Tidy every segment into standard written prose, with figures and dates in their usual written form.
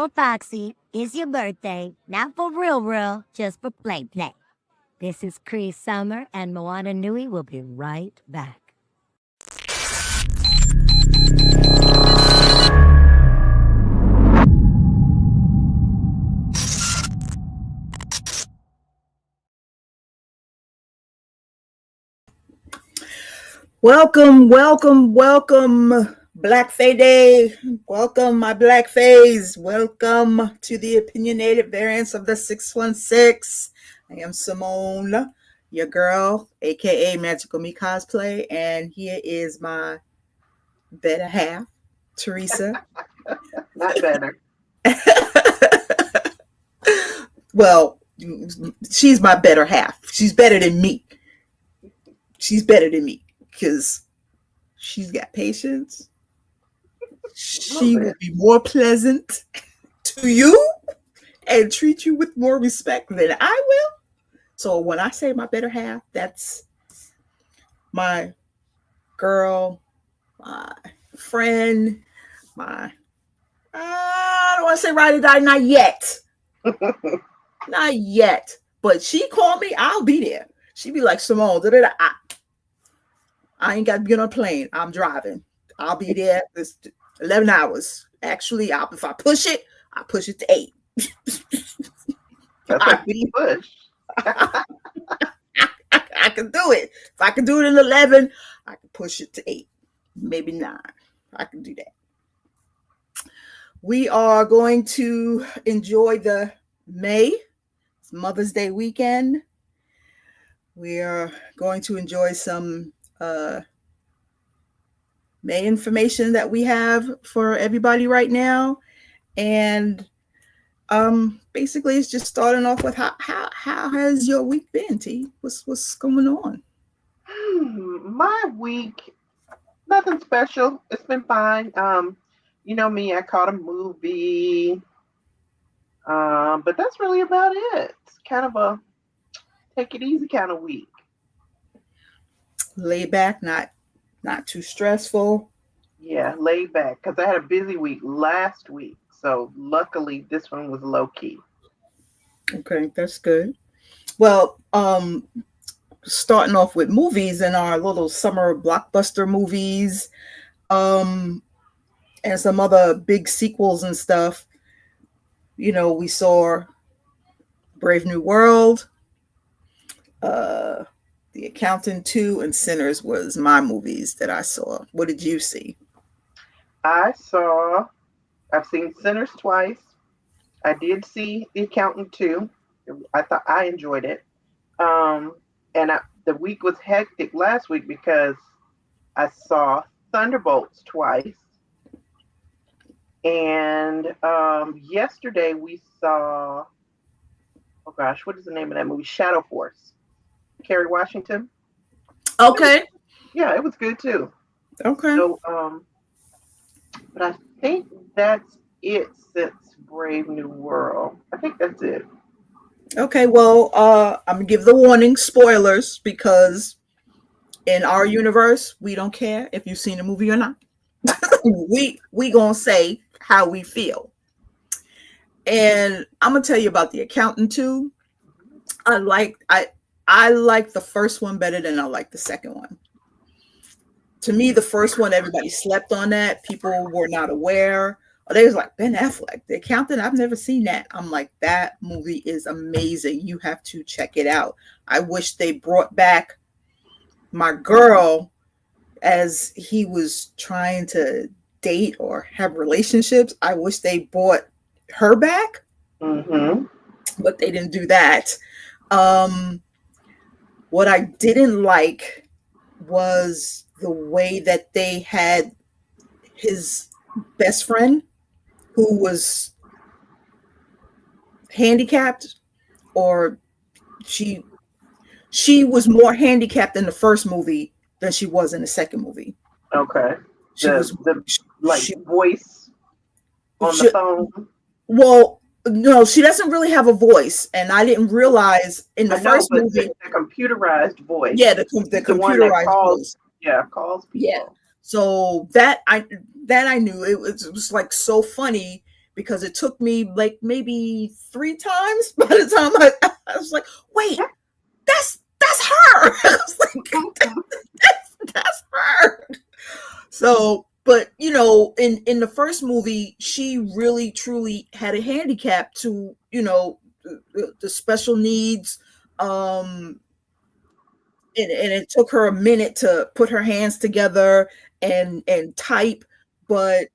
told Foxy it's your birthday, not for real, just for play. This is Cree Summer, and Moana Nui will be right back. Welcome, Black Fae Day. Welcome, my Black Fays. Welcome to the Opinionated Variants of the 616. I am Simone, your girl, aka Magical Me Cosplay, and here is my better half, Teresa. Not better. Well, she's my better half. She's better than me. Because she's got patience. She will be more pleasant to you and treat you with more respect than I will. So when I say my better half, that's my girl, my friend, I don't want to say ride or die, not yet. Not yet. But she called me, I'll be there. She be like, Simone, I ain't got to be on a plane. I'm driving. I'll be there. It's 11 hours. Actually, if I push it, I push it to 8. That's a big push. I can do it. If I can do it in 11, I can push it to 8. Maybe 9. I can do that. We are going to enjoy the Mother's Day weekend. We are going to enjoy some May information that we have for everybody right now, and basically it's just starting off with how has your week been, T? What's going on? My week, nothing special. It's been fine. You know me, I caught a movie, but that's really about it. It's kind of a take it easy kind of week. Laid back, not too stressful. Yeah, laid back, because I had a busy week last week. So luckily this one was low key. Okay, that's good. Well, starting off with movies and our little summer blockbuster movies, and some other big sequels and stuff. You know, we saw Brave New World, The Accountant 2, and Sinners was my movies that I saw. What did you see? I've seen Sinners twice. I did see The Accountant 2. I thought I enjoyed it. And the week was hectic last week because I saw Thunderbolts twice. And yesterday we saw, oh gosh, what is the name of that movie? Shadow Force. Kerry Washington. Okay. It was good too. Okay. So, but I think that's it since Brave New World. I think that's it. Okay, well, I'm gonna give the warning, spoilers, because in our universe, we don't care if you've seen the movie or not. we gonna say how we feel. And I'm gonna tell you about The Accountant 2. I like the first one better than I like the second one. To me, the first one, everybody slept on that. People were not aware. They was like, Ben Affleck, The Accountant, I've never seen that. I'm like, that movie is amazing. You have to check it out. I wish they brought back my girl as he was trying to date or have relationships. I wish they brought her back, but they didn't do that. What I didn't like was the way that they had his best friend, who was handicapped, or she was more handicapped in the first movie than she was in the second movie. Okay. Voice on the phone. Well, no, she doesn't really have a voice, and I didn't realize in the first movie the computerized voice. Yeah, the computerized voice. Yeah, calls people. Yeah. So that I knew it was like so funny because it took me like maybe 3 times by the time I was like, wait, that's her. I was like, that's her. So, but you know, in the first movie, she really truly had a handicap to, you know, the special needs. And it took her a minute to put her hands together and type, but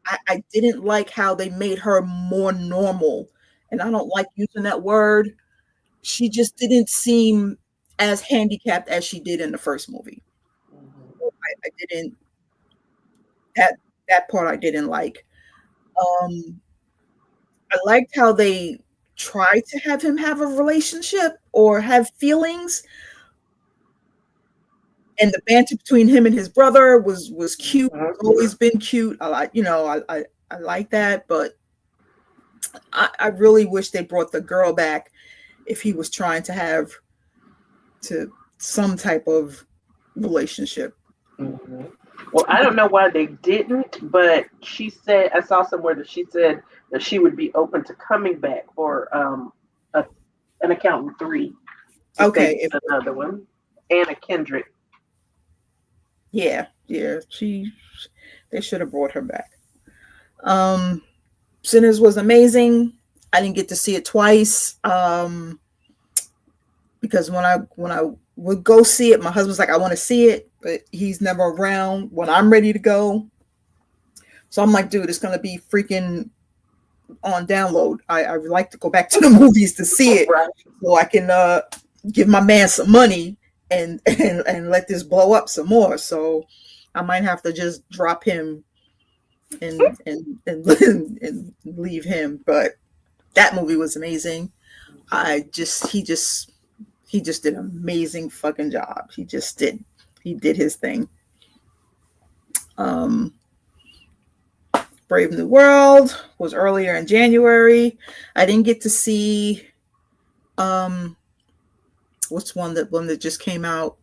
I didn't like how they made her more normal. And I don't like using that word. She just didn't seem as handicapped as she did in the first movie. I didn't that part I didn't like. I liked how they tried to have him have a relationship or have feelings, and the banter between him and his brother was cute. It's always been cute. I like, you know, I like that, but I really wish they brought the girl back if he was trying to have some type of relationship. Mm-hmm. Well, I don't know why they didn't, but she said, I saw somewhere that she said that she would be open to coming back for an Accountant 3. Okay, Another one. Anna Kendrick. Yeah, they should have brought her back. Sinners was amazing. I didn't get to see it twice because when I would go see it, my husband's like, I want to see it, but he's never around when I'm ready to go. So I'm like, dude, it's gonna be freaking on download. I would like to go back to the movies to see it, right, so I can give my man some money and let this blow up some more. So I might have to just drop him and leave him. But that movie was amazing. He just did an amazing fucking job. He did his thing. Brave New World was earlier in January. I didn't get to see what's one that just came out?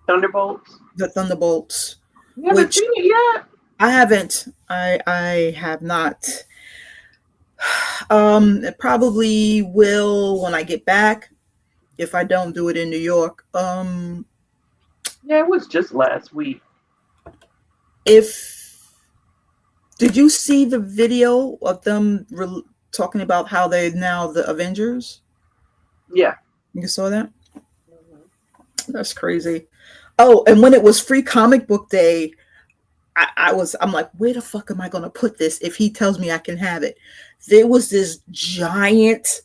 Thunderbolts. The Thunderbolts. You haven't seen it yet? I haven't. I have not. It probably will when I get back, if I don't do it in New York. Yeah, it was just last week. Did you see the video of them talking about how they're now the Avengers? Yeah. You saw that? Mm-hmm. That's crazy. Oh, and when it was Free Comic Book Day, I'm like, where the fuck am I going to put this if he tells me I can have it? There was this giant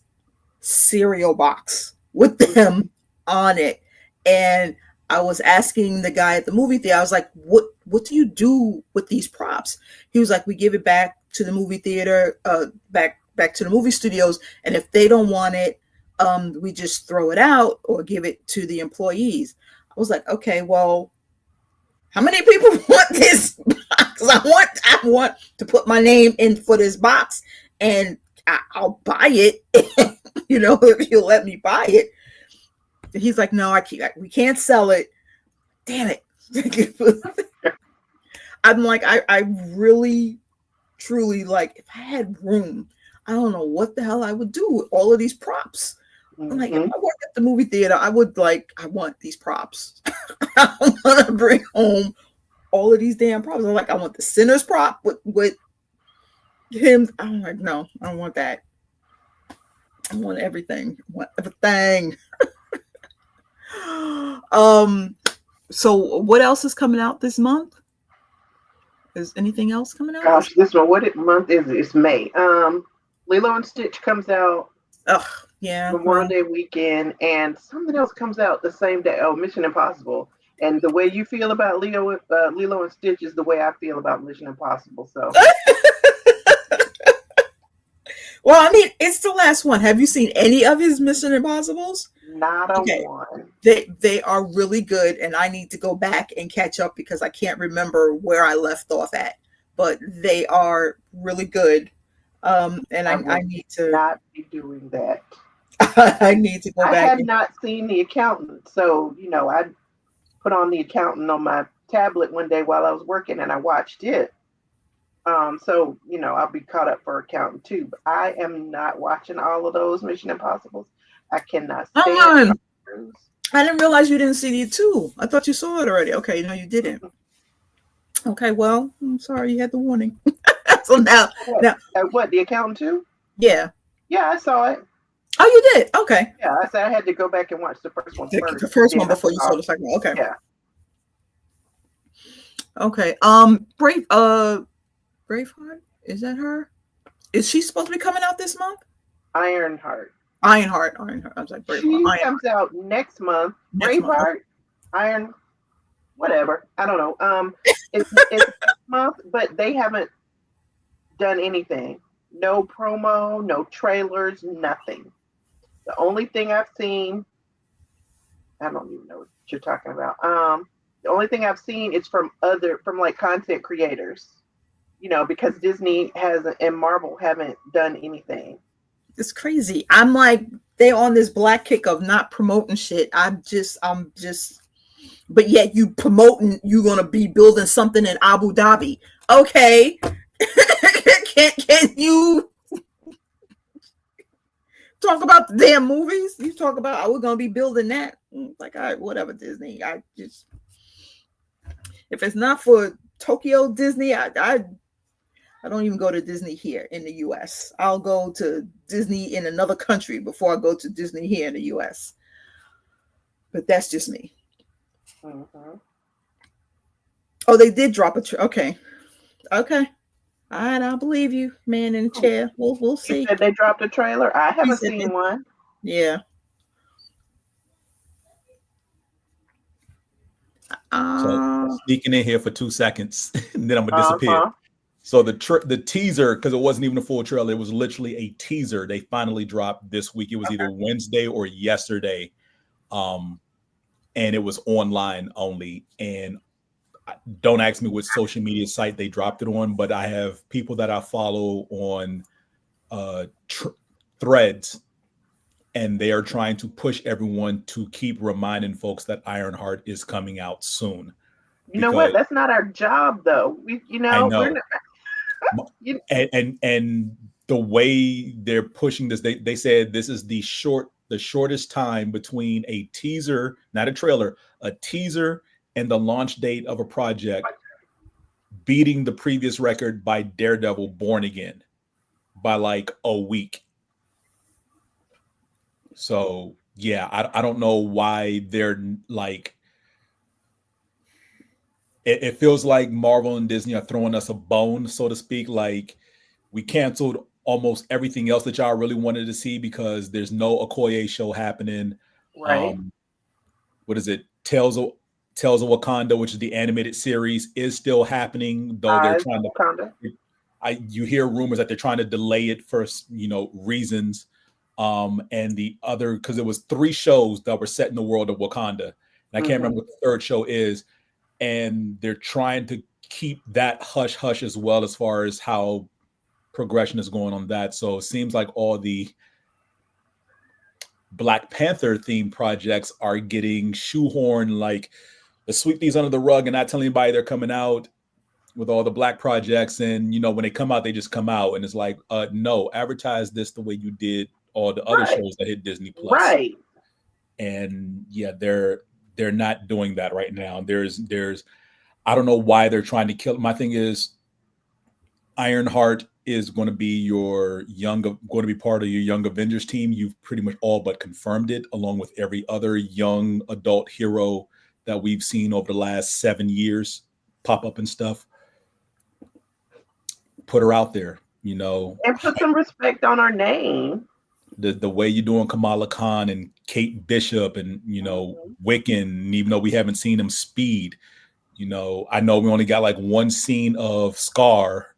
cereal box with them on it. And I was asking the guy at the movie theater, I was like, what do you do with these props? He was like, we give it back to the movie theater, back to the movie studios. And if they don't want it, we just throw it out or give it to the employees. I was like, okay, well, how many people want this box? I want to put my name in for this box, and I'll buy it, you know, if you'll let me buy it. And he's like, no, we can't sell it. Damn it. I'm like, I really, truly, like, if I had room, I don't know what the hell I would do with all of these props. Mm-hmm. I'm like, if I worked at the movie theater, I want these props. I want to bring home all of these damn props. I'm like, I want the Sinners prop with him. I'm like, no, I don't want that. I want everything. I want everything. So what else is coming out this month? Is anything else coming out? Gosh, this one, what month is it? It's May. Lilo and Stitch comes out. Oh, yeah. Memorial Day weekend, and something else comes out the same day. Oh, Mission Impossible. And the way you feel about Lilo and Stitch is the way I feel about Mission Impossible. So. Well, I mean, it's the last one. Have you seen any of his Mission Impossibles? Not a one. They are really good, and I need to go back and catch up because I can't remember where I left off at. But they are really good, and I need to not be doing that. I need to go back. I have not seen The Accountant, so I put on The Accountant on my tablet one day while I was working, and I watched it. So I'll be caught up for Accountant 2. But I am not watching all of those Mission Impossibles. I cannot stand Oh, Tom Cruise. I didn't realize you didn't see the 2. I thought you saw it already. Okay, no, you didn't. Okay, well, I'm sorry you had the warning. So now, What, The Accountant 2? Yeah. Yeah, I saw it. Oh, you did? Okay. Yeah, I said I had to go back and watch the first one first. The first one before you saw the second one. Okay. Yeah. Okay. Braveheart? Is that her? Is she supposed to be coming out this month? Ironheart. Ironheart. I was like, Braveheart. She comes out next month. Braveheart, Iron, whatever. I don't know. It's next month, but they haven't done anything. No promo, no trailers, nothing. The only thing I've seen, I don't even know what you're talking about. The only thing I've seen is from like content creators, because Disney and Marvel haven't done anything. It's crazy. I'm like, they're on this black kick of not promoting shit. I'm just, but yet you promoting, you're going to be building something in Abu Dhabi. Okay. Can you talk about the damn movies? You talk about, we're going to be building that. Like, all right, whatever, Disney. If it's not for Tokyo Disney, I don't even go to Disney here in the US. I'll go to Disney in another country before I go to Disney here in the US. But that's just me. Mm-hmm. Oh, they did drop a okay. All right, I'll believe you, man in the chair. We'll see. You said they dropped a trailer? I haven't seen one. Yeah. So sneaking in here for 2 seconds, and then I'm gonna disappear. So the teaser, because it wasn't even a full trailer, it was literally a teaser. They finally dropped this week. It was either Wednesday or yesterday, and it was online only. And don't ask me which social media site they dropped it on, but I have people that I follow on Threads, and they are trying to push everyone to keep reminding folks that Ironheart is coming out soon. You know what? That's not our job, though. I know. We're not, and the way they're pushing this, they said this is the shortest time between a teaser, not a trailer, a teaser and the launch date of a project, beating the previous record by Daredevil Born Again by like a week. So yeah, I don't know why they're like, it feels like Marvel and Disney are throwing us a bone, so to speak. Like, we canceled almost everything else that y'all really wanted to see because there's no Okoye show happening. Right. What is it? Tales of Wakanda, which is the animated series, is still happening, though they're trying to. Wakanda. You hear rumors that they're trying to delay it for reasons. And the other, because it was 3 shows that were set in the world of Wakanda, and I can't remember what the third show is. And they're trying to keep that hush hush as well, as far as how progression is going on that. So it seems like all the Black Panther themed projects are getting shoehorned, like, let's sweep these under the rug and not tell anybody they're coming out with all the Black projects. And, when they come out, they just come out. And it's like, no, advertise this the way you did all the other shows that hit Disney Plus. Right. And yeah, they're not doing that right now. There's I don't know why they're trying to kill. My thing is, Ironheart is going to be part of your Young Avengers team. You've pretty much all but confirmed it, along with every other young adult hero that we've seen over the last 7 years pop up and stuff. Put her out there, and put some respect on our name. The way you're doing Kamala Khan and Kate Bishop and, Wiccan, even though we haven't seen him Speed, I know we only got like one scene of Scar,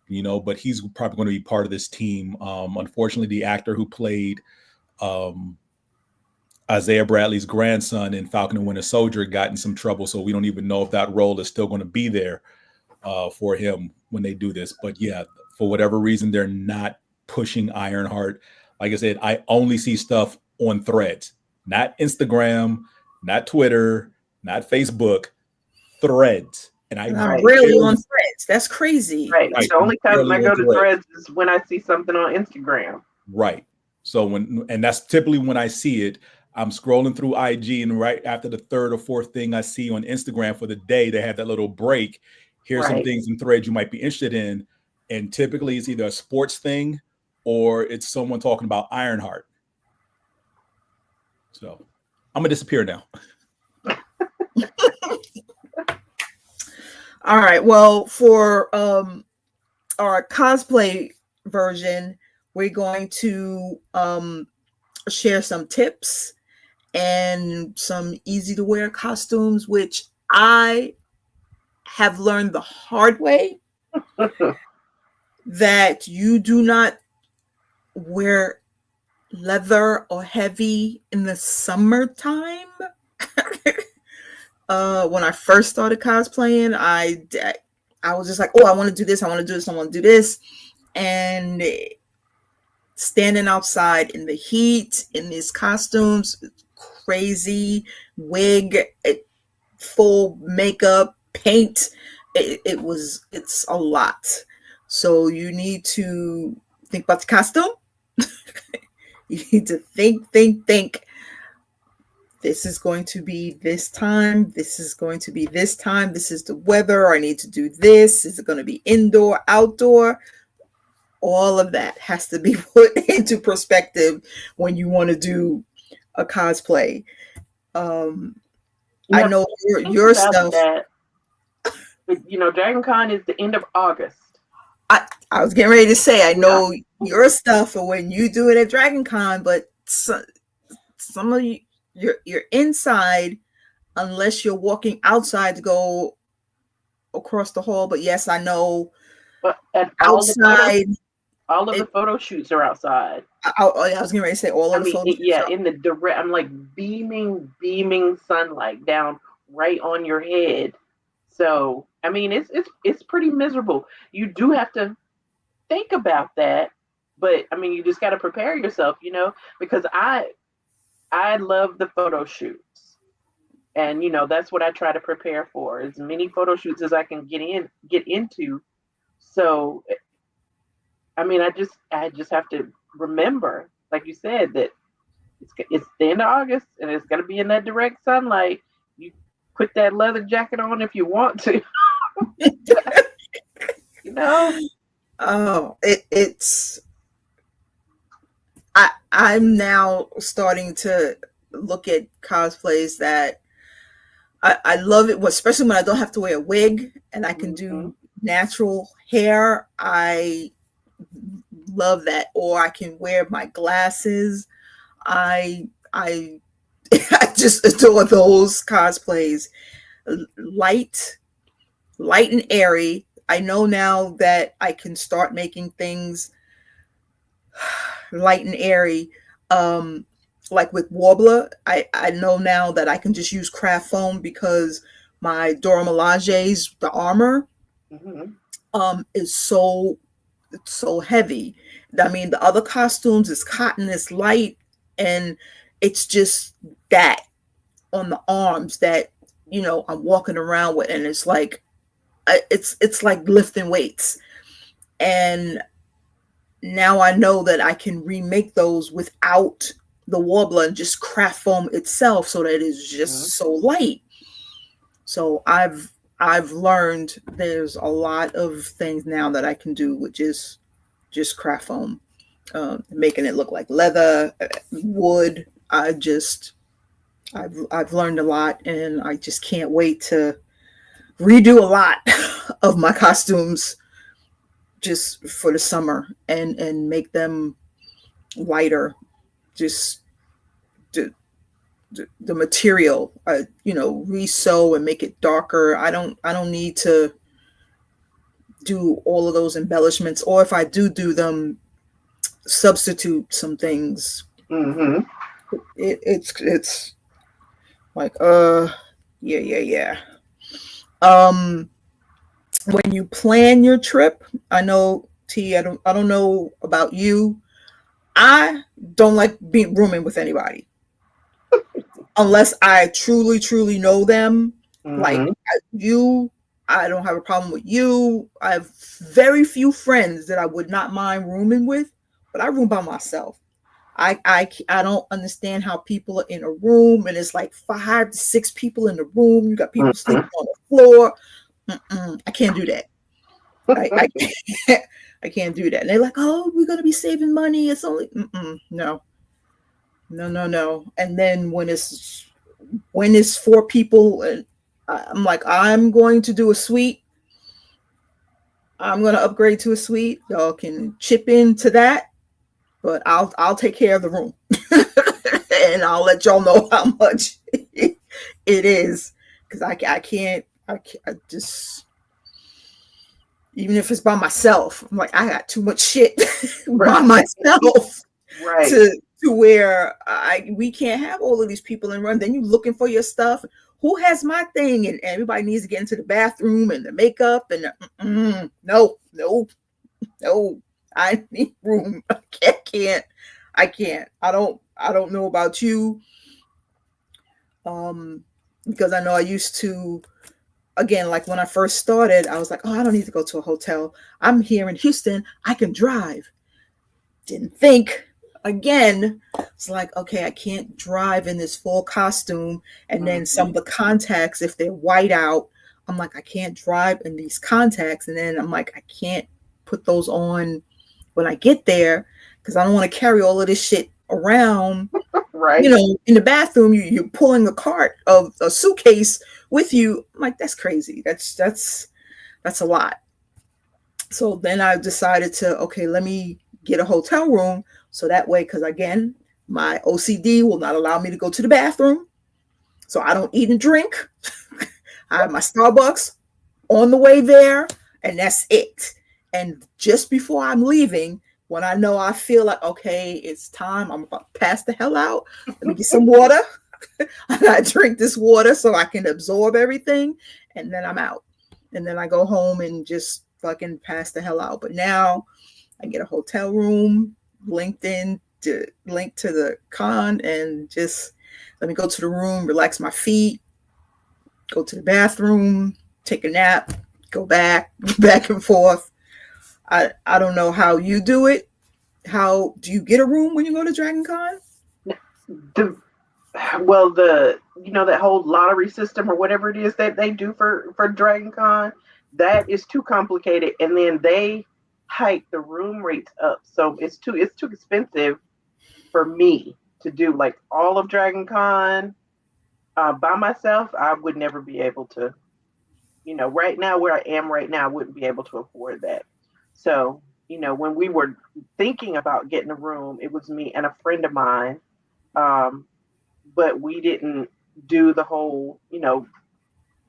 but he's probably going to be part of this team. Unfortunately, the actor who played Isaiah Bradley's grandson in Falcon and Winter Soldier got in some trouble. So we don't even know if that role is still going to be there for him when they do this. But yeah, for whatever reason, they're not pushing Ironheart. Like I said, I only see stuff on Threads, not Instagram, not Twitter, not Facebook, Threads. And I'm Right. rarely on Threads. That's crazy. Right. Right. The only time I Rarely go on to Threads. Threads is when I see something on Instagram. Right. So and that's typically when I see it. I'm scrolling through IG, and right after the third or fourth thing I see on Instagram for the day, they have that little break. Here's some Right. things in Threads you might be interested in. And typically it's either a sports thing or it's someone talking about Ironheart. So I'm gonna disappear now. All right. Well, for our cosplay version, we're going to share some tips and some easy to wear costumes, which I have learned the hard way that you do not wear leather or heavy in the summertime. When I first started cosplaying, I was just like, oh, I want to do this, I want to do this, I want to do this. And standing outside in the heat in these costumes, crazy wig, full makeup, paint, it's a lot. So you need to think about the costume. You need to think. This is going to be this time. This is going to be this time. This is the weather. I need to do this. Is it going to be indoor, outdoor? All of that has to be put into perspective when you want to do a cosplay. I know your stuff. That, Dragon Con is the end of August. I was getting ready to say, I know your stuff for when you do it at Dragon Con, but some of you, you're inside unless you're walking outside to go across the hall. But yes, I know. But outside, all of the photo shoots are outside. I was getting ready to say all of the photo shoots. Yeah, in the direct, I'm like beaming sunlight down right on your head. So I mean, it's pretty miserable. You do have to think about that, but I mean, you just got to prepare yourself, because I love the photo shoots, and that's what I try to prepare for, as many photo shoots as I can get into. So I mean, I just have to remember, like you said, that it's the end of August and it's gonna be in that direct sunlight. You put that leather jacket on if you want to. Oh, I'm now starting to look at cosplays that I love it, especially when I don't have to wear a wig and I can do natural hair. I love that. Or I can wear my glasses. I just adore those cosplays. Light and airy. I know now that I can start making things light and airy. Like with Warbler, I know now that I can just use craft foam because my Dora Milaje's, the armor, is so heavy. I mean, the other costumes is cotton, is light, and it's just that on the arms that I'm walking around with, and it's like it's like lifting weights. And now I know that I can remake those without the Warbler and just craft foam itself, so that it's just so light. So I've learned there's a lot of things now that I can do with just craft foam, making it look like leather, wood. I've learned a lot, and I just can't wait to redo a lot of my costumes just for the summer and make them lighter. Just the material, re-sew and make it darker. I don't need to do all of those embellishments, or if I do them, substitute some things. It's like yeah. When you plan your trip, I know T, I don't know about you. I don't like rooming with anybody unless I truly know them. Like you I don't have a problem with you. I have very few friends that I would not mind rooming with, but I room by myself. I don't understand how people are in a room and it's like 5 to 6 people in the room. You got people sleeping on the floor. I can't do that. I can't, I can't do that. And they're like, oh, we're gonna be saving money. It's only no. And then when it's 4 people, and I'm like, I'm going to do a suite. I'm gonna upgrade to a suite. Y'all can chip into that, but I'll take care of the room, and I'll let y'all know how much it is, because I just, even if it's by myself, I'm like, I got too much shit by myself, right? To where we can't have all of these people in run. Then you looking for your stuff. Who has my thing? And everybody needs to get into the bathroom and the makeup and no. I need room. I can't. I don't know about you. Because I know I used to, again, like when I first started, I was like, oh, I don't need to go to a hotel. I'm here in Houston. I can drive. Didn't think. Again, it's like, okay, I can't drive in this full costume. And then some of the contacts, if they're white out, I'm like, I can't drive in these contacts. And then I'm like, I can't put those on when I get there, because I don't want to carry all of this shit around. Right. You know, in the bathroom, you're pulling a cart of a suitcase with you. I'm like, that's crazy. That's a lot. So then I decided to, okay, let me get a hotel room. So that way, because again, my OCD will not allow me to go to the bathroom. So I don't eat and drink. I have my Starbucks on the way there, and that's it. And just before I'm leaving, when I know I feel like, okay, it's time, I'm about to pass the hell out. Let me get some water. I drink this water so I can absorb everything, and then I'm out. And then I go home and just fucking pass the hell out. But now I get a hotel room linked to the con, and just let me go to the room, relax my feet, go to the bathroom, take a nap, go back and forth. I don't know how you do it. How do you get a room when you go to Dragon Con? That whole lottery system or whatever it is that they do for Dragon Con, that is too complicated, and then they hike the room rates up, so it's too expensive for me to do like all of Dragon Con by myself. I would never be able to, right now where I am right now, I wouldn't be able to afford that. So, when we were thinking about getting a room, it was me and a friend of mine, but we didn't do the whole,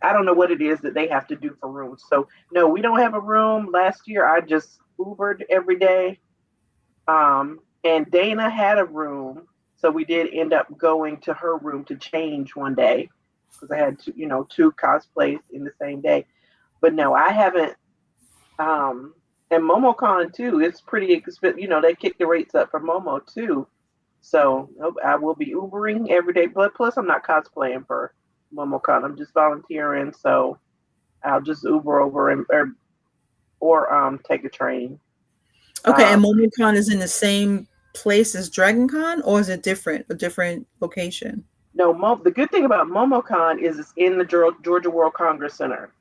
I don't know what it is that they have to do for rooms. So no, we don't have a room. Last year I just Ubered every day. And Dana had a room. So we did end up going to her room to change one day, because I had two cosplays in the same day. But no, I haven't. And MomoCon too, it's pretty expensive. They kick the rates up for Momo too. So I will be Ubering every day. But plus, I'm not cosplaying for MomoCon. I'm just volunteering. So I'll just Uber over or take a train. Okay, and MomoCon is in the same place as Dragon Con, or is it a different location? No, the good thing about MomoCon is it's in the Georgia World Congress Center.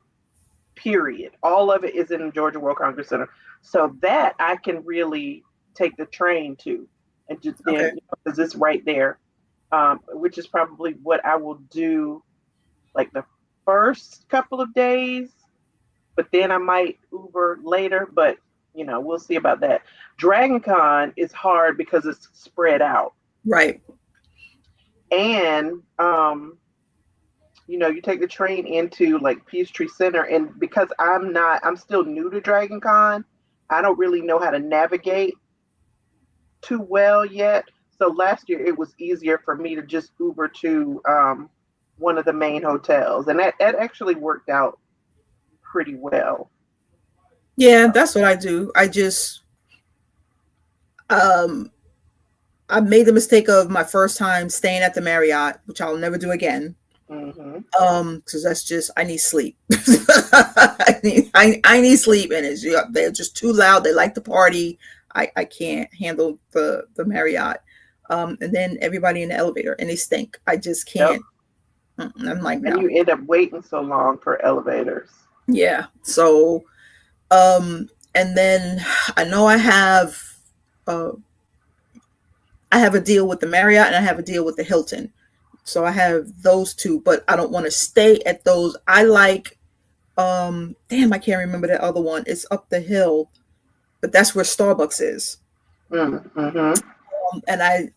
Period. All of it is in the Georgia World Congress Center. So that I can really take the train to, and just then, because it's right there, which is probably what I will do like the first couple of days, but then I might Uber later, but we'll see about that. Dragon Con is hard because it's spread out. Right. And, you take the train into like Peachtree Center, and because I'm still new to Dragon Con, I don't really know how to navigate too well yet. So last year it was easier for me to just Uber to one of the main hotels, and that actually worked out pretty well. Yeah, that's what I do. I just I made the mistake of my first time staying at the Marriott, which I'll never do again. Because that's just, I need sleep. I need sleep, and they're just too loud. They like to party. I can't handle the Marriott. And then everybody in the elevator, and they stink. I just can't. Yep. I'm like, no. And you end up waiting so long for elevators. Yeah. So, and then I know I have a deal with the Marriott, and I have a deal with the Hilton. So I have those two, but I don't want to stay at those. I like, damn, I can't remember the other one. It's up the hill, but that's where Starbucks is. And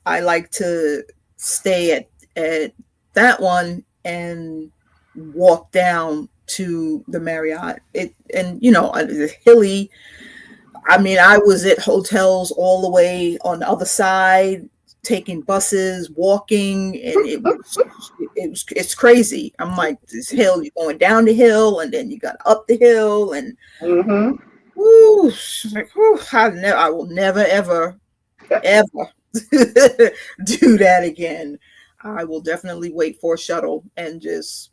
I like to stay at that one and walk down to the Marriott. The hilly. I mean, I was at hotels all the way on the other side, taking buses, walking, and it's crazy. I'm like, this hill, you're going down the hill, and then you got up the hill, and whoo, like, whoo, I will never ever do that again. I will definitely wait for a shuttle, and just,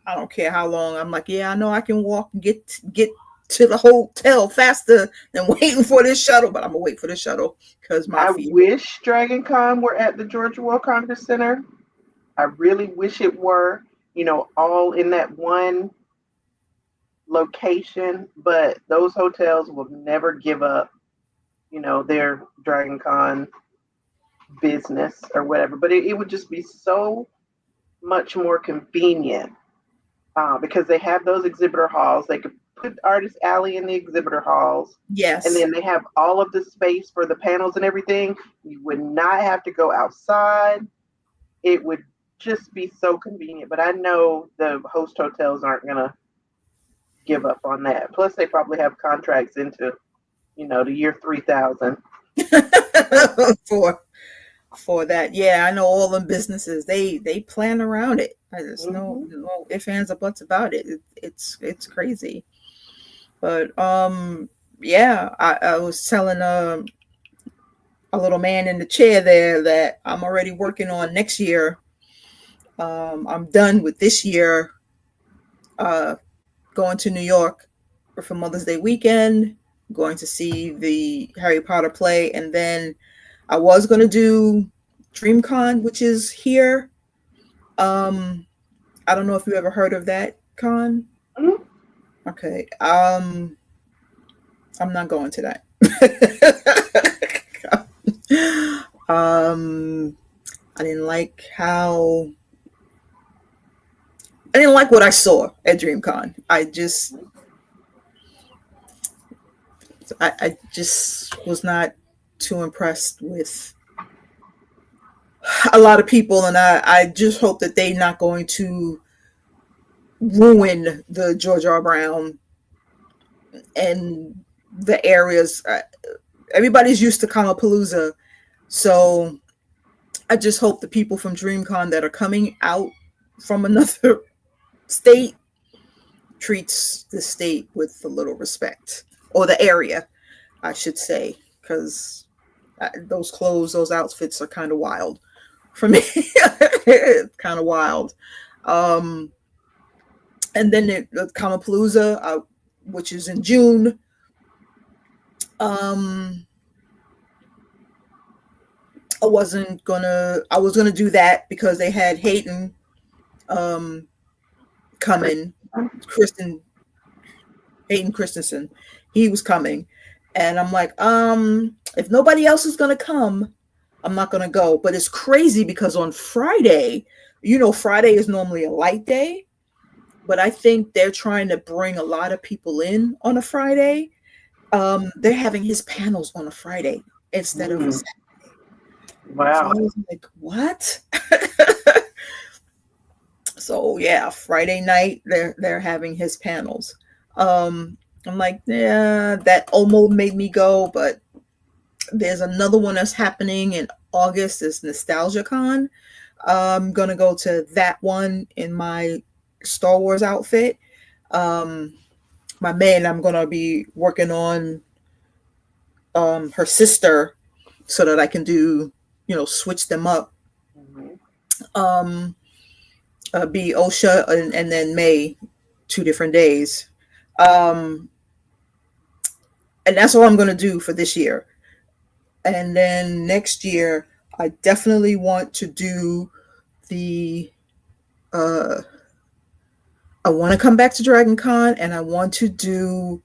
I don't care how long. I'm like, yeah, I know I can walk and get to the hotel faster than waiting for this shuttle, but I'm gonna wait for the shuttle because I wish Dragon Con were at the Georgia World Congress Center. I really wish it were, all in that one location, but those hotels will never give up, their Dragon Con business or whatever. But it would just be so much more convenient because they have those exhibitor halls. They could put Artist Alley in the exhibitor halls. Yes. And then they have all of the space for the panels and everything. You would not have to go outside. It would just be so convenient. But I know the host hotels aren't going to give up on that. Plus, they probably have contracts into, the year 3000. For that. Yeah, I know all them businesses, they plan around it. There's no ifs, ands, or buts about it. It's crazy. But yeah, I was telling a little man in the chair there that I'm already working on next year. I'm done with this year, going to New York for Mother's Day weekend, going to see the Harry Potter play, and then I was going to do DreamCon, which is here. I don't know if you ever heard of that con. Okay. I'm not going to that. I didn't like what I saw at DreamCon. I just was not too impressed with a lot of people, and I just hope that they're not going to ruin the George R. Brown and the areas. Everybody's used to Kamapalooza, so I just hope the people from DreamCon that are coming out from another state treats the state with a little respect, or the area, I should say, because those clothes, those outfits are kind of wild for me. It's kind of wild. And then the Kamapalooza, which is in June. I was gonna do that because they had Hayden coming, Hayden Christensen. He was coming, and I'm like, if nobody else is gonna come, I'm not gonna go. But it's crazy because on Friday, Friday is normally a light day, but I think they're trying to bring a lot of people in on a Friday. They're having his panels on a Friday instead of a Saturday. Wow. So I was like, what? So yeah, Friday night they're having his panels. I'm like, yeah, that almost made me go, but there's another one that's happening in August. It's Nostalgia Con. I'm gonna go to that one in my Star Wars outfit. My man, I'm gonna be working on her sister so that I can do, switch them up. be OSHA and then May, 2 different days. And that's all I'm going to do for this year. And then next year, I definitely want to do the, I want to come back to Dragon Con, and I want to do,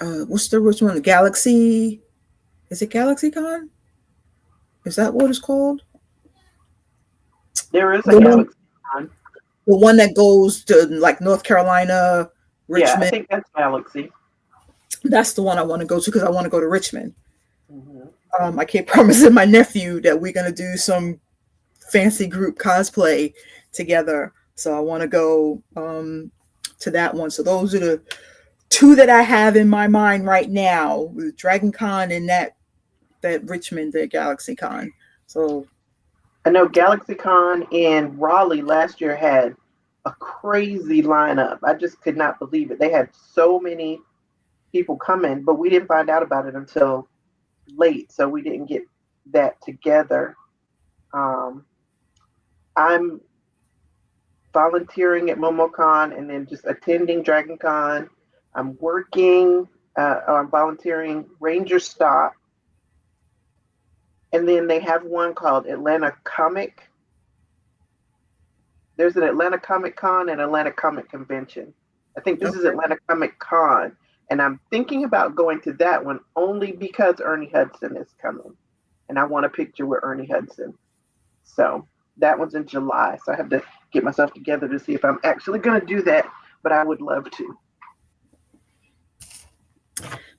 what's the which one? Galaxy? Is it Galaxy Con? Is that what it's called? There is a Galaxy Con. The one that goes to like North Carolina, Richmond. Yeah, I think that's Galaxy. That's the one I want to go to because I want to go to Richmond. Mm-hmm. I keep promising my nephew that we're going to do some fancy group cosplay together. So I want to go to that one. So those are the 2 that I have in my mind right now, with Dragon Con and that Richmond, the Galaxy Con. So I know Galaxy Con in Raleigh last year had a crazy lineup. I just could not believe it. They had so many people coming, but we didn't find out about it until late, so we didn't get that together. I'm volunteering at MomoCon and then just attending Dragon Con. I'm working, I'm volunteering Ranger Stop. And then they have one called Atlanta Comic. There's an Atlanta Comic Con and Atlanta Comic Convention. I think this is Atlanta Comic Con. And I'm thinking about going to that one only because Ernie Hudson is coming. And I want a picture with Ernie Hudson. So that one's in July. So I have to get myself together to see if I'm actually going to do that. But I would love to.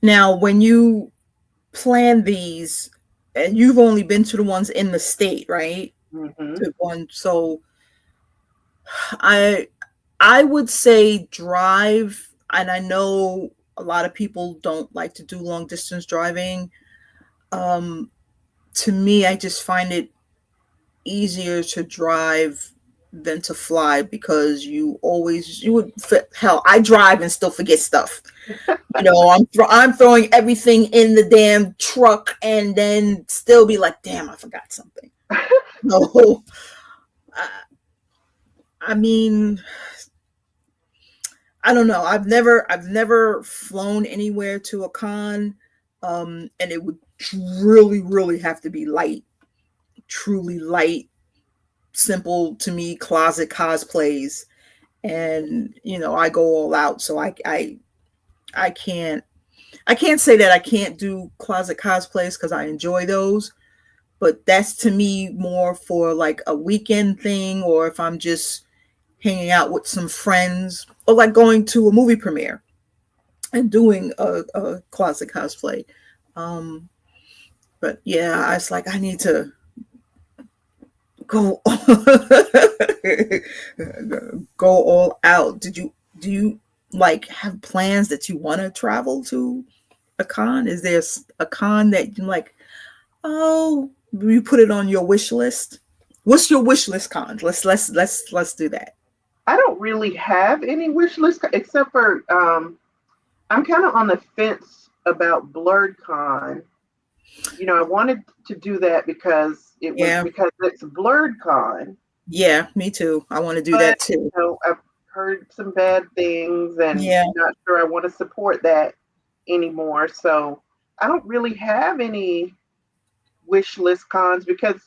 now, when you plan these, and you've only been to the ones in the state, right? Mm-hmm. So I would say drive, and I know a lot of people don't like to do long distance driving. To me, I just find it easier to drive than to fly because I drive and still forget stuff. I'm throwing everything in the damn truck and then still be like, damn, I forgot something. No, I mean, I don't know. I've never flown anywhere to a con, and it would really, really have to be light, truly light, simple to me, closet cosplays, and I go all out. So I can't say that I can't do closet cosplays because I enjoy those, but that's to me more for like a weekend thing, or if I'm just hanging out with some friends, or like going to a movie premiere and doing a closet cosplay. But yeah, it's like I need to go go all out. Do you like have plans that you want to travel to a con? Is there a con that you like, oh, you put it on your wish list? What's your wish list con? Let's do that. I don't really have any wish list except for I'm kind of on the fence about BlerdCon. I wanted to do that because because it's BlerdCon. Yeah, me too. I want to do that too. I've heard some bad things, and I'm not sure I want to support that anymore. So I don't really have any wish list cons because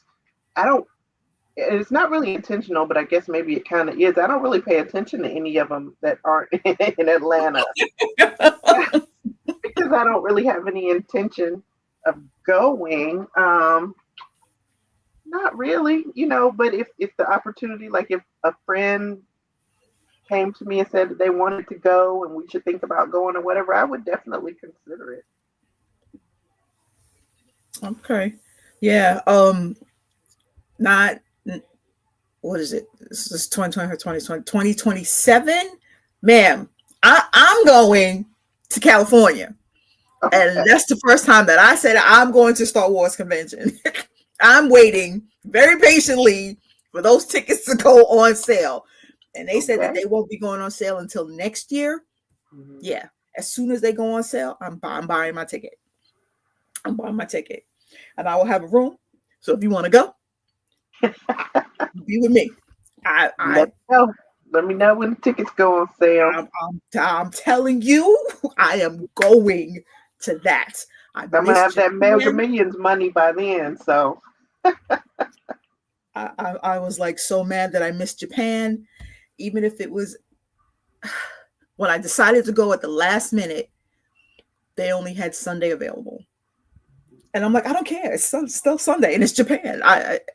it's not really intentional, but I guess maybe it kind of is. I don't really pay attention to any of them that aren't in Atlanta because I don't really have any intention of going. Not really, but if the opportunity, like if a friend came to me and said that they wanted to go and we should think about going or whatever, I would definitely consider it. Okay. Yeah. Not, what is it? This is 2027. Ma'am, I'm going to California. Okay. And that's the first time that I said I'm going to Star Wars convention. I'm waiting very patiently for those tickets to go on sale. And they said that they won't be going on sale until next year. Mm-hmm. Yeah. As soon as they go on sale, I'm buying my ticket. And I will have a room. So if you want to go, be with me. Let me know when the tickets go on sale. I'm telling you, I am going to that. I'm gonna have that Mega Millions money by then. So I was like so mad that I missed Japan, even if it was when I decided to go at the last minute. They only had Sunday available. And I'm like, I don't care. It's still Sunday and it's Japan.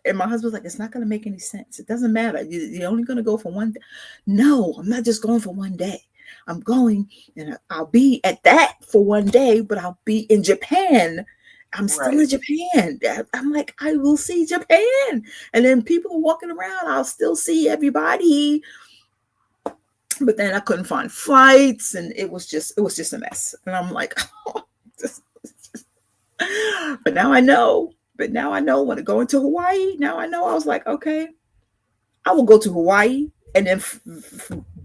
And my husband's like, it's not going to make any sense. It doesn't matter. You're only going to go for one day. No, I'm not just going for one day. I'm going and I'll be at that for one day, but I'll be in Japan. I'm still in Japan. I'm like, I will see Japan. And then people are walking around. I'll still see everybody. But then I couldn't find flights and it was just a mess. And I'm like, oh, but now I know. When to go into Hawaii, now I know. I was like, okay, I will go to Hawaii and then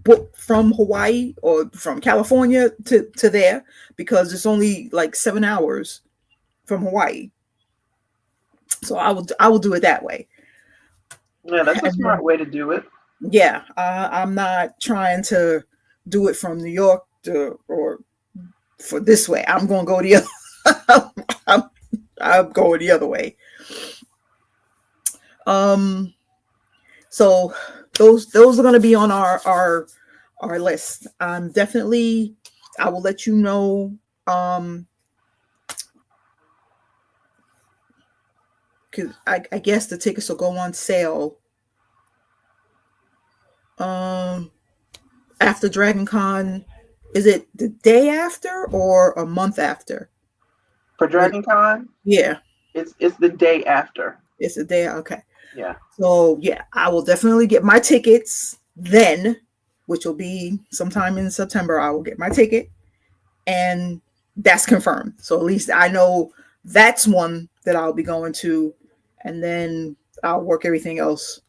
book from Hawaii or from California to there because it's only like 7 hours from Hawaii. So I will do it that way. Yeah, that's a smart way to do it. Yeah, I'm not trying to do it from New York or for this way. I'm going to go the other. I'm going the other way. So those are going to be on our list. Definitely, I will let you know. Because I guess the tickets will go on sale. After Dragon Con, is it the day after or a month after? For Dragon Con? Yeah. It's the day after. It's the day, okay. Yeah. So yeah, I will definitely get my tickets then, which will be sometime in September. I will get my ticket and that's confirmed. So at least I know that's one that I'll be going to, and then I'll work everything else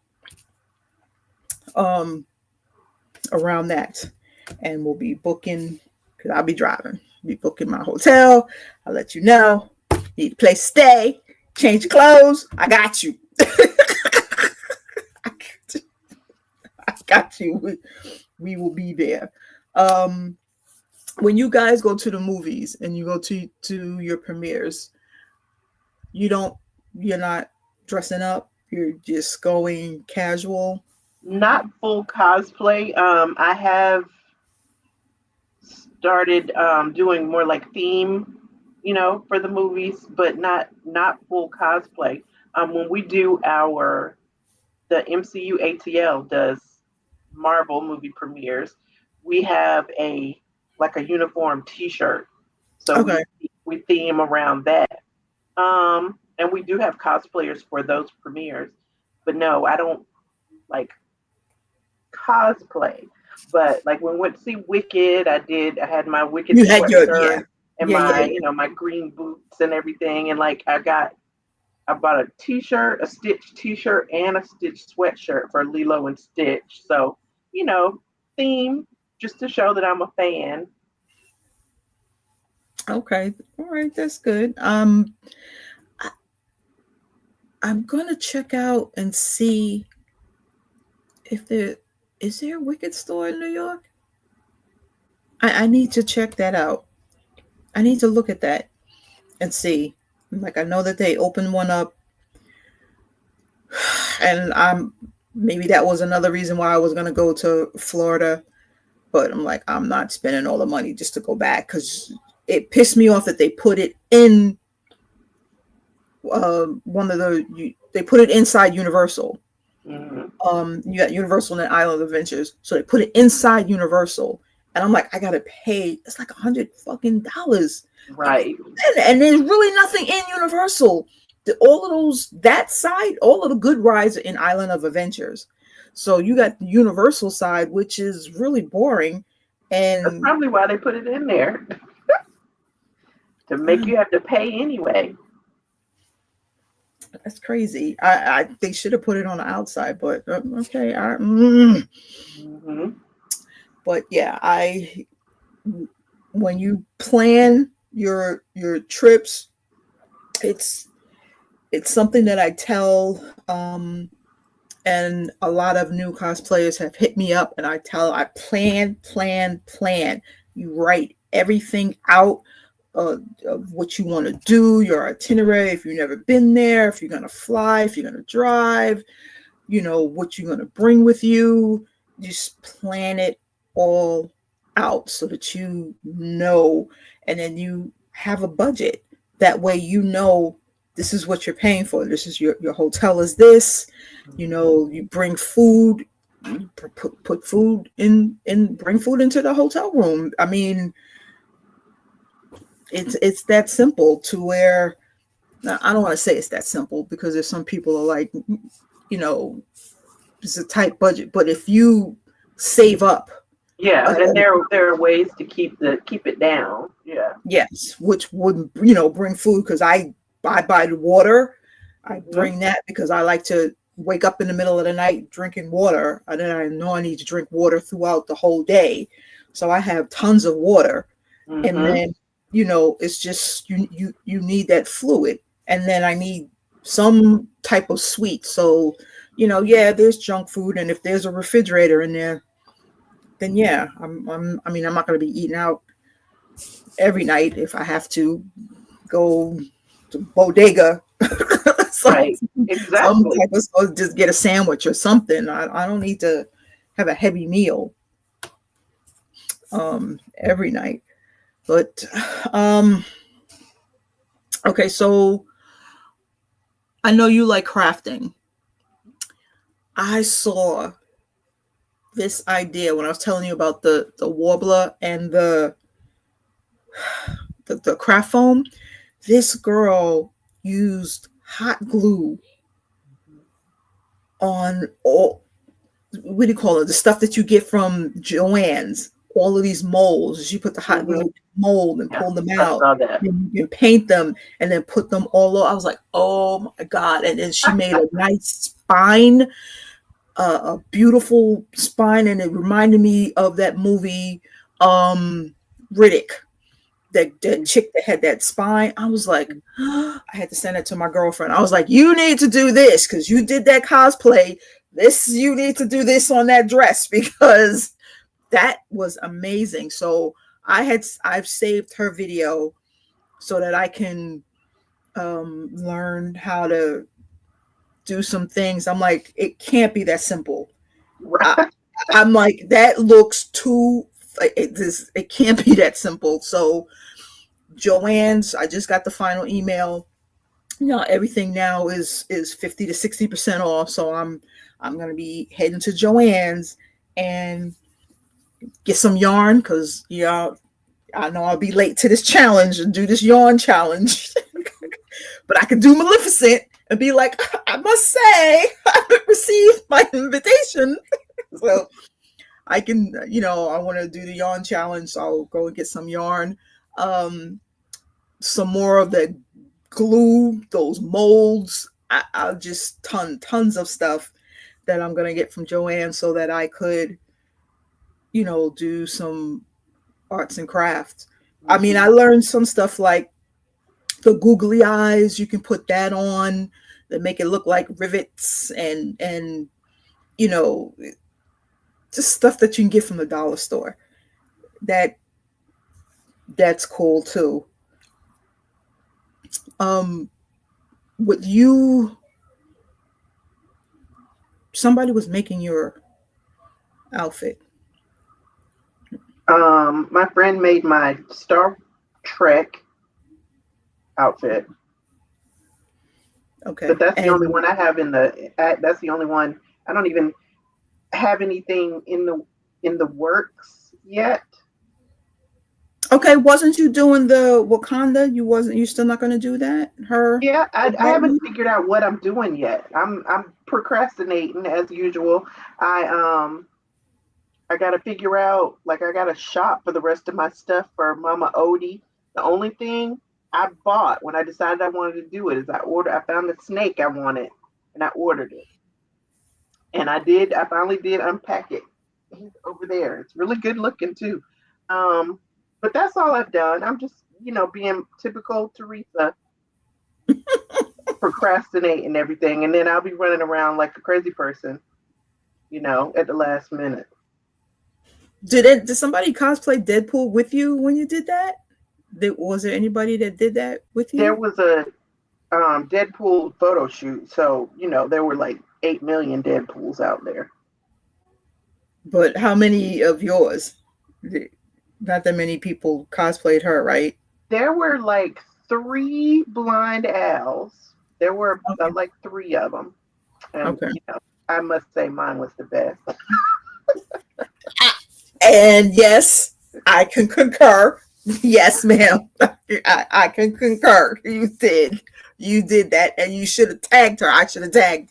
around that, and we'll be booking because I'll be driving. Be booking my hotel. I'll let you know. Need a place to stay. Change your clothes. I got you. I got you. We will be there. When you guys go to the movies and you go to your premieres, you're not dressing up. You're just going casual. Not full cosplay. I have started doing more like theme, for the movies, but not full cosplay. When we do the MCU ATL does Marvel movie premieres, we have a uniform T-shirt, so we theme around that. And we do have cosplayers for those premieres, but no, I don't like cosplay. But like when we went to see Wicked, I had my Wicked sweatshirt and my green boots and everything, and like I bought a T-shirt, a Stitch T-shirt, and a Stitch sweatshirt for Lilo and Stitch. So theme just to show that I'm a fan. Okay, all right, that's good. I'm gonna check out and see if is there a Wicked store in New York. I need to check that out. I need to look at that and see. Like, I know that they opened one up, and maybe that was another reason why I was gonna go to Florida, but I'm like, I'm not spending all the money just to go back because it pissed me off that they put it in they put it inside Universal. Mm-hmm. You got Universal and Island Adventures, so they put it inside Universal, and I'm like, I gotta pay. It's like $100 fucking, right? And there's really nothing in Universal. All of the good rides are in Island of Adventures. So you got the Universal side, which is really boring, and that's probably why they put it in there to make you have to pay anyway. That's crazy. They should have put it on the outside, but okay. Mm-hmm. But yeah, when you plan your trips, it's something that I tell And a lot of new cosplayers have hit me up, and I plan. You write everything out of what you want to do, your itinerary, if you've never been there, if you're going to fly, if you're going to drive, what you're going to bring with you. Just plan it all out so that you know, and then you have a budget. That way, this is what you're paying for. This is your hotel is this, you bring food, you put food in, bring food into the hotel room. I mean, it's that simple to where, I don't want to say it's that simple, because there's some people are like, it's a tight budget, but if you save up, then there are ways to keep it down. Yeah. Yes, which would bring food, because I buy the water. I bring that because I like to wake up in the middle of the night drinking water, and then I know I need to drink water throughout the whole day, so I have tons of water. And then it's just you need that fluid, and then I need some type of sweet. So there's junk food, and if there's a refrigerator in there, then I'm not going to be eating out every night. If I have to go to bodega, right, exactly, or just get a sandwich or something. I don't need to have a heavy meal every night. But okay, so I know you like crafting. I saw this idea when I was telling you about the warbler and the craft foam. This girl used hot glue on all, what do you call it? The stuff that you get from Joann's, all of these molds. She put the hot glue mold and pull them out, and you can paint them and then put them all over. I was like, oh my God. And then she made a nice spine, a beautiful spine. And it reminded me of that movie, Riddick. That chick that had that spine. I was like, I had to send it to my girlfriend. I was like, you need to do this because you did that cosplay. You need to do this on that dress, because that was amazing. So I've saved her video so that I can learn how to do some things. I'm like, it can't be that simple. I'm like, that looks too. It can't be that simple. So Joann's, I just got the final email. Everything now is 50 to 60% off. So I'm gonna be heading to Joann's and get some yarn, because I know I'll be late to this challenge and do this yarn challenge. But I can do Maleficent and be like, I must say, I received my invitation. So I can, I want to do the yarn challenge. So I'll go and get some yarn, some more of the glue, those molds. I'll just tons of stuff that I'm going to get from Joanne so that I could, do some arts and crafts. I mean, I learned some stuff like the googly eyes. You can put that on that make it look like rivets and just stuff that you can get from the dollar store. That's cool too. With you, somebody was making your outfit. My friend made my Star Trek outfit. Okay. But that's the only one I have that's the only one. I don't even have anything in the works yet. Okay, wasn't you doing the Wakanda? You still not going to do that? Yeah, I haven't figured out what I'm doing yet. I'm procrastinating as usual. I got to figure out, like, I got to shop for the rest of my stuff for Mama Odie. The only thing I bought when I decided I wanted to do it is I found the snake I wanted and I ordered it. And I finally did unpack it. He's over there. It's really good looking too. But that's all I've done. I'm just, being typical Teresa. procrastinate and everything, and then I'll be running around like a crazy person, at the last minute. Did somebody cosplay Deadpool with you when you did that? Was there anybody that did that with you? There was a Deadpool photo shoot, so there were like 8 million Deadpools out there. But how many of yours? Not that many people cosplayed her, right? There were like 3 blind owls. There were like 3 of them. And, okay. I must say mine was the best. And yes, I can concur. Yes, ma'am. I can concur. You did that, and you should have tagged her. I should have tagged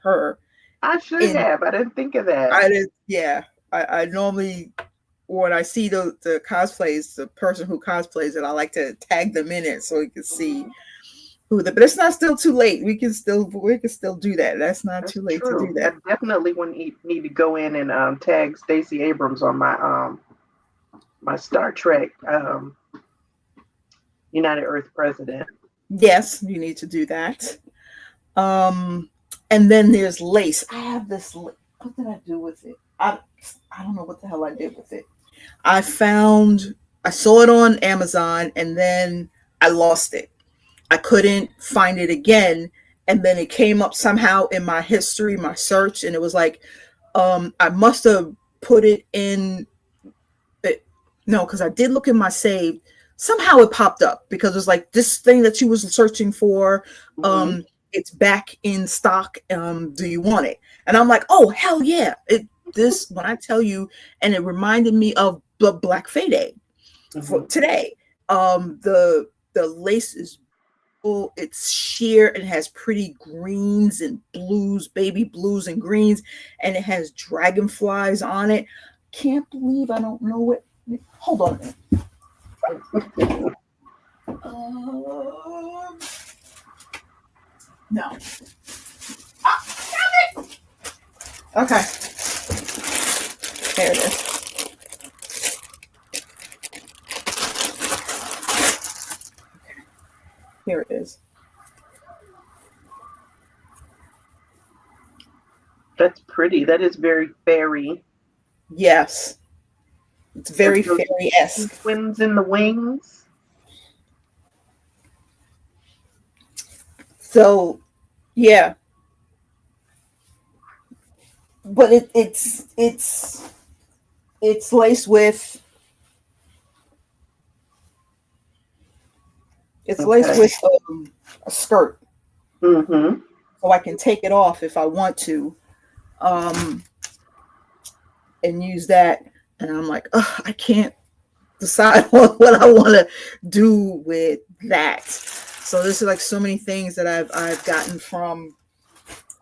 her. I should have. I didn't think of that. I did. Yeah. I normally, when I see the cosplays, the person who cosplays it, I like to tag them in it so you can see who but it's not still too late. We can still do that. That's too late to do that. I definitely would need to go in and tag Stacey Abrams on my my Star Trek United Earth president. Yes, you need to do that. And then there's lace. I have this. What did I do with it? I don't know what the hell I did with it. I saw it on Amazon and then I lost it. I couldn't find it again. And then it came up somehow in my history, my search. And it was like, I must have put it in. No, because I did look in my save. Somehow it popped up because it was like this thing that you was searching for. Mm-hmm. It's back in stock. Do you want it? And I'm like, oh, hell yeah. When I tell you, and it reminded me of the Black Friday for today. The lace is full, it's sheer and has pretty greens and blues, baby blues and greens, and it has dragonflies on it. Can't believe I don't know what. Hold on a minute. No. Damn it! Okay. There it is. Here it is. That's pretty. That is very fairy. Yes. It's very fairy-esque. Winds in the wings. So, yeah. But it's laced with laced with a skirt. Mm-hmm. So I can take it off if I want to, and use that. And I'm like, oh, I can't decide what I want to do with that. So this is like so many things that I've gotten from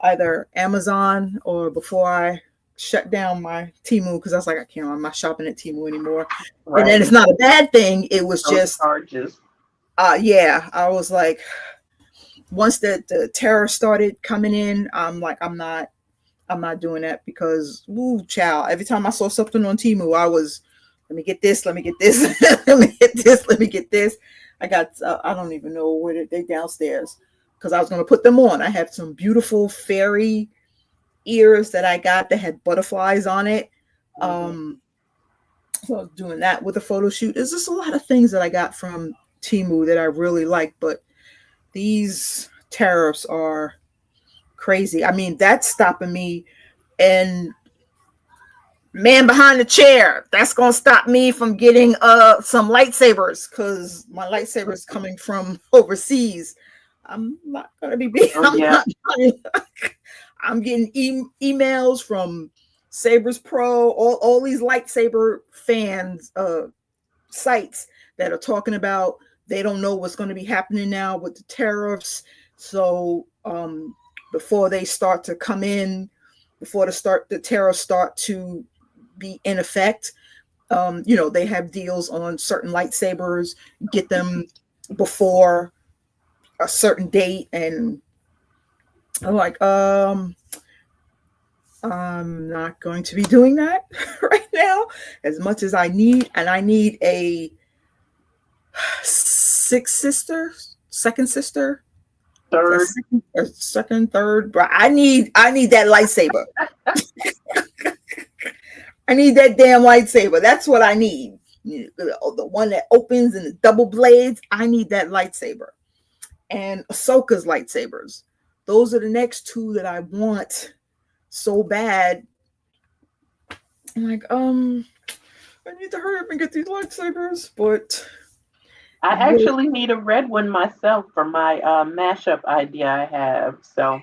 either Amazon or before I shut down my Temu, because I was like, I'm not shopping at Temu anymore. Right. And then it's not a bad thing. It was just charges. Yeah, I was like, once the terror started coming in, I'm like, I'm not doing that because, woo, child. Every time I saw something on Temu, I was, let me get this, let me get this, let me get this, let me get this. I got, I don't even know where they're downstairs because I was going to put them on. I have some beautiful fairy ears that I got that had butterflies on it. So I was doing that with a photo shoot. There's just a lot of things that I got from Temu that I really like, but these tariffs are crazy. I mean, that's stopping me, and man behind the chair, that's gonna stop me from getting some lightsabers because my lightsaber is coming from overseas. I'm not gonna be I'm getting emails from Sabers Pro, all these lightsaber fans sites that are talking about they don't know what's going to be happening now with the tariffs. So before they start to come in, before the tariffs start to be in effect, they have deals on certain lightsabers, get them before a certain date. And I'm like, I'm not going to be doing that right now as much as I need. And I need a second sister Third. Second, third. Bro, I need that lightsaber. I need that damn lightsaber. That's what I need. The one that opens and the double blades. I need that lightsaber. And Ahsoka's lightsabers. Those are the next two that I want so bad. I'm like, I need to hurry up and get these lightsabers, but I actually need a red one myself for my mashup idea I have. So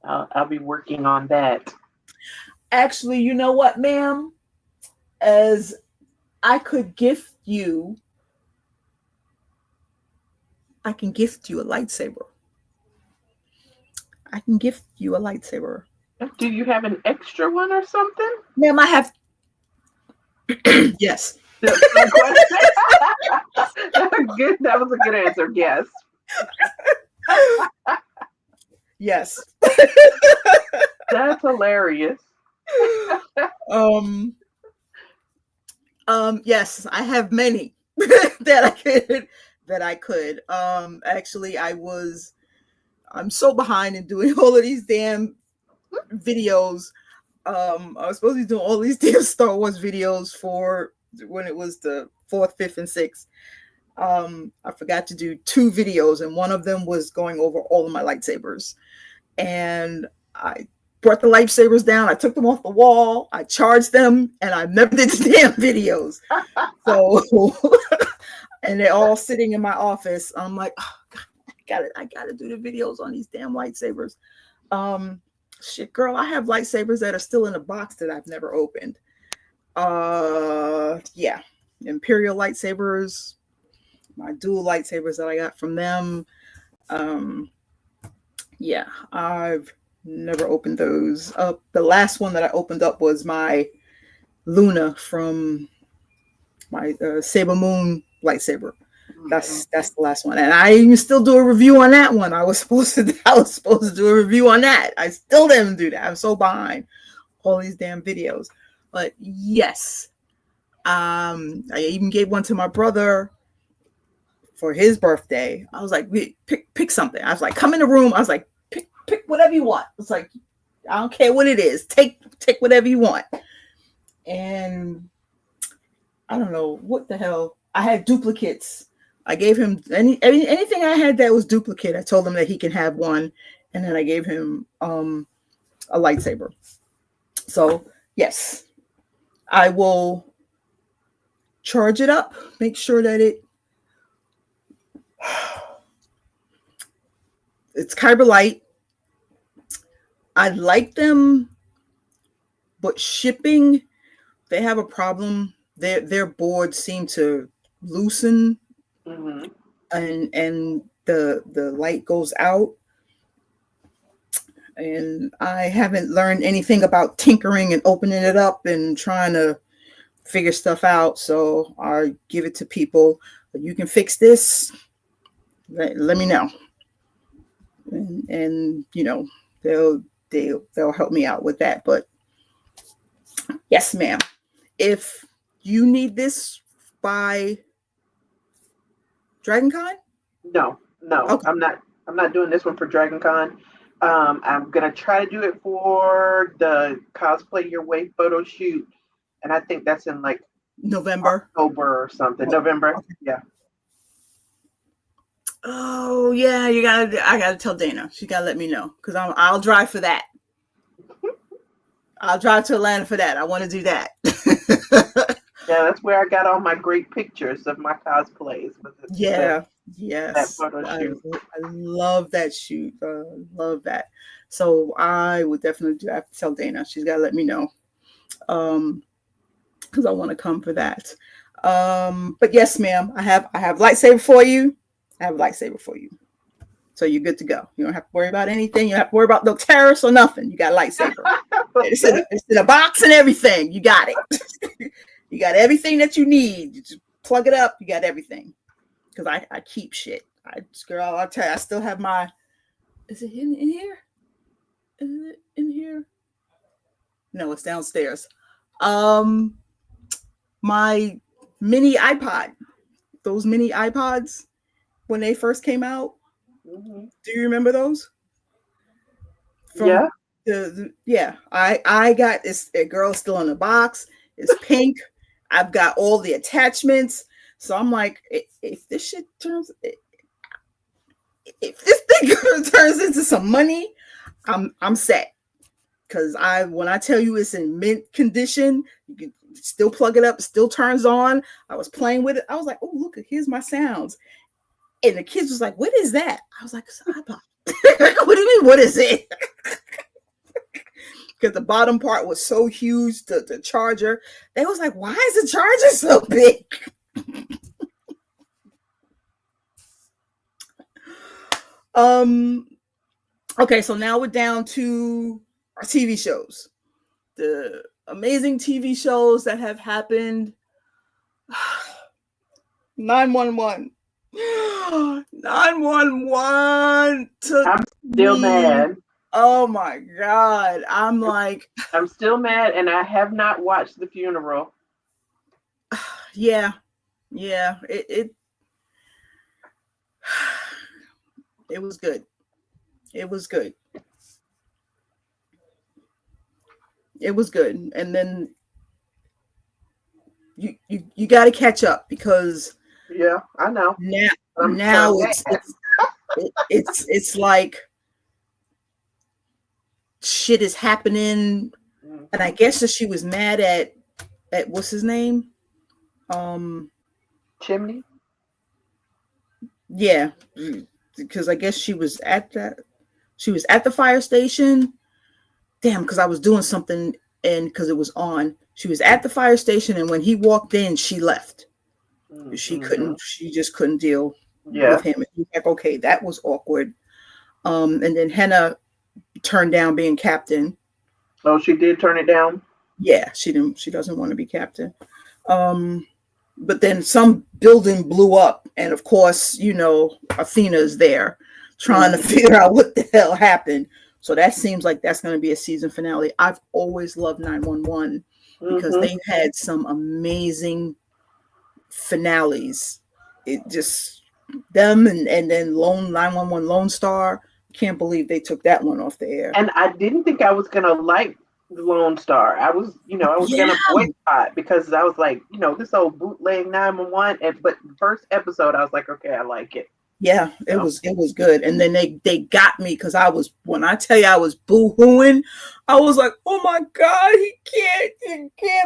I'll be working on that. Actually, you know what, ma'am? As I could gift you, I can gift you a lightsaber. I can gift you a lightsaber. Do you have an extra one or something? Ma'am, I have. Yes. Good. That was a good answer. Yes. Yes. That's hilarious. Yes, I have many that I could. Actually, I'm so behind in doing all of these damn videos. I was supposed to be doing all these damn Star Wars videos for when it was the 4th, 5th, and 6th. I forgot to do 2 videos, and one of them was going over all of my lightsabers. And I brought the lightsabers down. I took them off the wall. I charged them, and I never did the damn videos. So, and they're all sitting in my office. I'm like, oh, God, I gotta do the videos on these damn lightsabers. Shit, girl, I have lightsabers that are still in a box that I've never opened. Yeah, Imperial lightsabers, my dual lightsabers that I got from them. Yeah, I've never opened those up. The last one that I opened up was my Luna from my Saber Moon lightsaber. That's the last one, and I even still do a review on that one. I was supposed to do a review on that. I still didn't do that. I'm so behind all these damn videos. But yes, I even gave one to my brother for his birthday. I was like, pick something. I was like, come in the room. I was like, pick whatever you want. It's like, I don't care what it is. Take whatever you want. And I don't know what the hell. I had duplicates. I gave him anything I had that was duplicate. I told him that he can have one, and then I gave him a lightsaber. So yes, I will charge it up. Make sure that it's Kyber Light. I like them, but shipping, they have a problem. Their boards seem to loosen, and the light goes out. And I haven't learned anything about tinkering and opening it up and trying to figure stuff out. So I give it to people. You can fix this. Let me know. And you know, they'll help me out with that. But yes, ma'am. If you need this by DragonCon? No. Okay. I'm not doing this one for DragonCon. I'm gonna try to do it for the Cosplay Your Way photo shoot, and I think that's in like November, October or something. November, okay. Yeah. Oh yeah, I gotta tell Dana. She gotta let me know, because I'll drive for that. I'll drive to Atlanta for that. I want to do that. Yeah, that's where I got all my great pictures of my cosplays. Yeah. Yes, that photo shoot. I love that shoot. Love that. So I would definitely have to tell Dana. She's got to let me know, because I want to come for that. But yes, ma'am, I have lightsaber for you. I have a lightsaber for you. So you're good to go. You don't have to worry about anything. You don't have to worry about no terrorists or nothing. You got a lightsaber. It's in a box and everything. You got it. You got everything that you need. You just plug it up. You got everything. Because I keep shit. Girl, I'll tell you, I still have my. Is it in here? Is it in here? No, it's downstairs. My mini iPod. Those mini iPods, when they first came out, Mm-hmm. Do you remember those? Yeah. I got this. A girl still in the box. It's pink. I've got all the attachments. So I'm like, if this shit turns, if this thing turns into some money, I'm set. Because when I tell you it's in mint condition, you can still plug it up, it still turns on. I was playing with it. I was like, oh, look, here's my sounds. And the kids was like, what is that? I was like, it's an iPod. What do you mean, what is it? Because the bottom part was so huge, the charger. They was like, why is the charger so big? Okay, so now we're down to our TV shows. The amazing TV shows that have happened. 911. 911 took I'm still me. mad. Oh my God. I'm still mad, and I have not watched the funeral. Yeah. It was good. It was good. And then you got to catch up, because yeah, I know. Now it's like shit is happening. Mm-hmm. And I guess that she was mad at what's his name? Chimney. Yeah, because I guess she was at the fire station. Damn, because I was doing something, and because it was on, she was at the fire station, and when he walked in, she left. Mm-hmm. She just couldn't deal with him. And he was like, okay, that was awkward. And then Henna turned down being captain. Oh, she did turn it down? Yeah, she doesn't want to be captain. But then some building blew up, and of course, Athena's there trying to figure out what the hell happened. So that seems like that's going to be a season finale. I've always loved 911 because they had some amazing finales. It just them and then 911 Lone Star. Can't believe they took that one off the air. And I didn't think I was going to like the Lone Star. I was going to boycott, because I was like, this old bootleg 911. But the first episode, I was like, okay, I like it. Yeah, it was good. And then they got me, because when I tell you I was boo-hooing, I was like, oh my God, he can't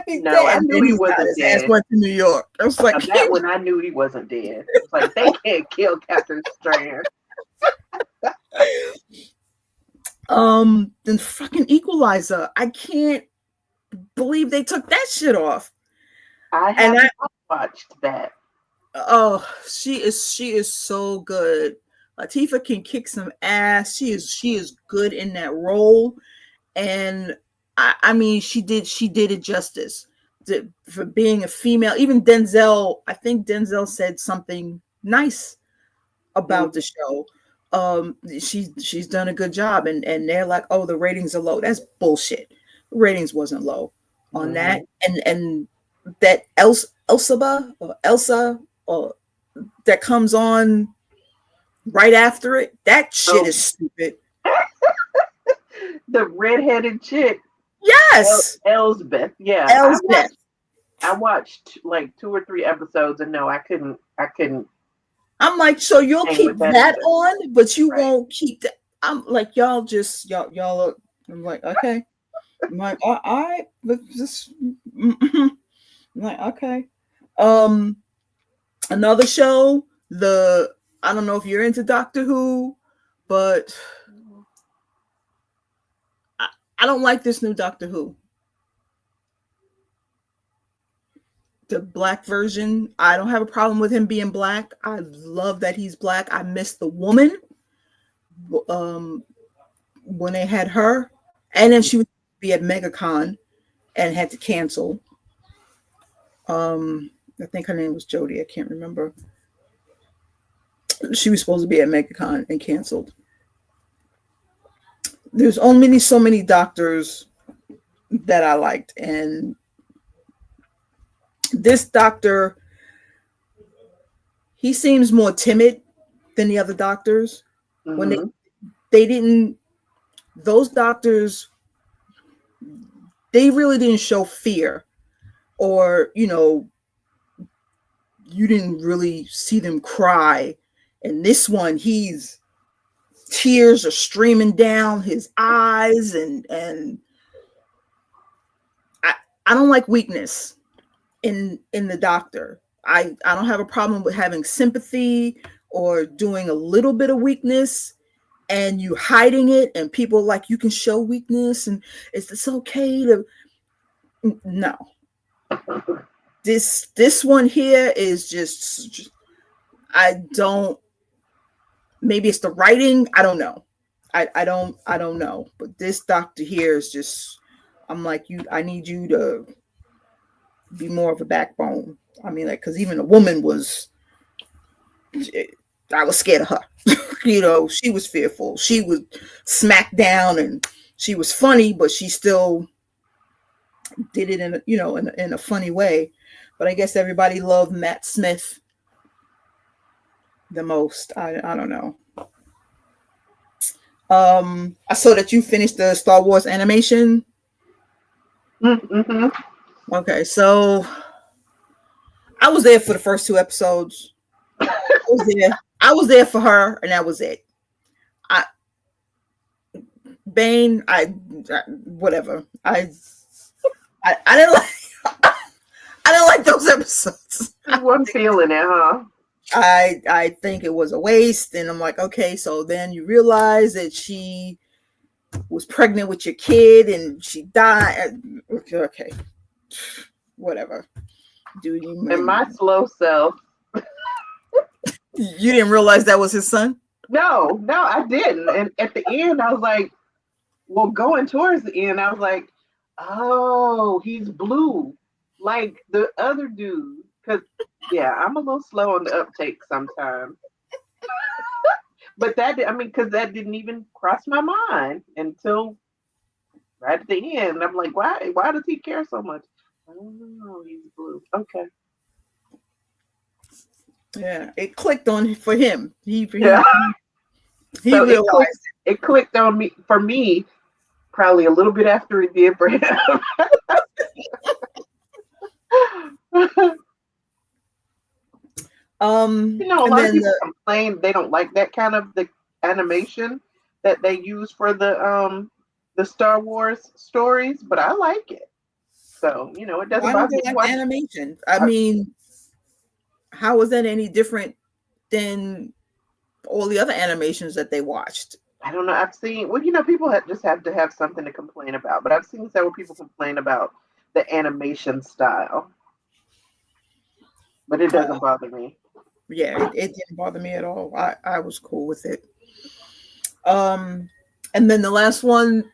be dead. I knew he wasn't dead. Ass went to New York. I was like, that when I knew he wasn't dead. It's like, they can't kill Captain Strand. Then fucking Equalizer. I can't believe they took that shit off. I haven't watched that. Oh, she is so good. Latifah can kick some ass. She is good in that role, and I mean she did it justice for being a female. Even Denzel, I think Denzel said something nice about the show. She's done a good job, and they're like, oh, the ratings are low. That's bullshit. The ratings wasn't low on that, and that Elsa that comes on right after it, that shit is stupid. The redheaded chick. Yes. Elsbeth. Yeah. Elsbeth. I watched like 2 or 3 episodes, and no, I couldn't. I'm like, so you'll keep that on, but you won't keep that. I'm like, y'all look. I'm like, okay. I'm like, all right, but just I'm like, okay. Another show, I don't know if you're into Doctor Who, but I don't like this new Doctor Who. The black version, I don't have a problem with him being black. I love that he's black. I miss the woman when they had her, and then she would be at MegaCon and had to cancel. I think her name was Jodie. I can't remember. She was supposed to be at MegaCon and canceled. There's only so many doctors that I liked, and this doctor, he seems more timid than the other doctors. when they didn't, those doctors, they really didn't show fear, or, you know, you didn't really see them cry. And this one, tears are streaming down his eyes, and I don't like weakness in the doctor. I don't have a problem with having sympathy or doing a little bit of weakness and you hiding it, and people like, you can show weakness and it's okay to, no. This one here is just maybe it's the writing, I don't know. I don't know, but this doctor here is just, I'm like, I need you to be more of a backbone. I mean, like, because even a woman I was scared of her. You know, she was fearful. She was smacked down, and she was funny, but she still did it in a funny way. But I guess everybody loved Matt Smith the most. I don't know. I saw that you finished the Star Wars animation. Mm-hmm. Okay, so I was there for the first 2 episodes. I was there for her, and that was it. Bane, whatever. I didn't like. I didn't like those episodes. You wasn't feeling it, huh? I think it was a waste, and I'm like, okay. So then you realize that she was pregnant with your kid, and she died. Okay, whatever. Dude, and my slow self. You didn't realize that was his son? No, I didn't. And at the end, I was like, well, going towards the end, I was like, oh, he's blue, like the other dude. Because, yeah, I'm a little slow on the uptake sometimes. But because that didn't even cross my mind until right at the end. I'm like, why does he care so much? Oh, he's blue. Okay. Yeah, it clicked on for him. He so realized it clicked on me for me probably a little bit after it did for him. A lot of people complain they don't like that kind of the animation that they use for the Star Wars stories, but I like it. So, it doesn't bother me. Like animation? I mean, how is that any different than all the other animations that they watched? I don't know. I've seen, people just have to have something to complain about, but I've seen several people complain about the animation style. But it doesn't bother me. Yeah, it didn't bother me at all. I was cool with it. And then the last one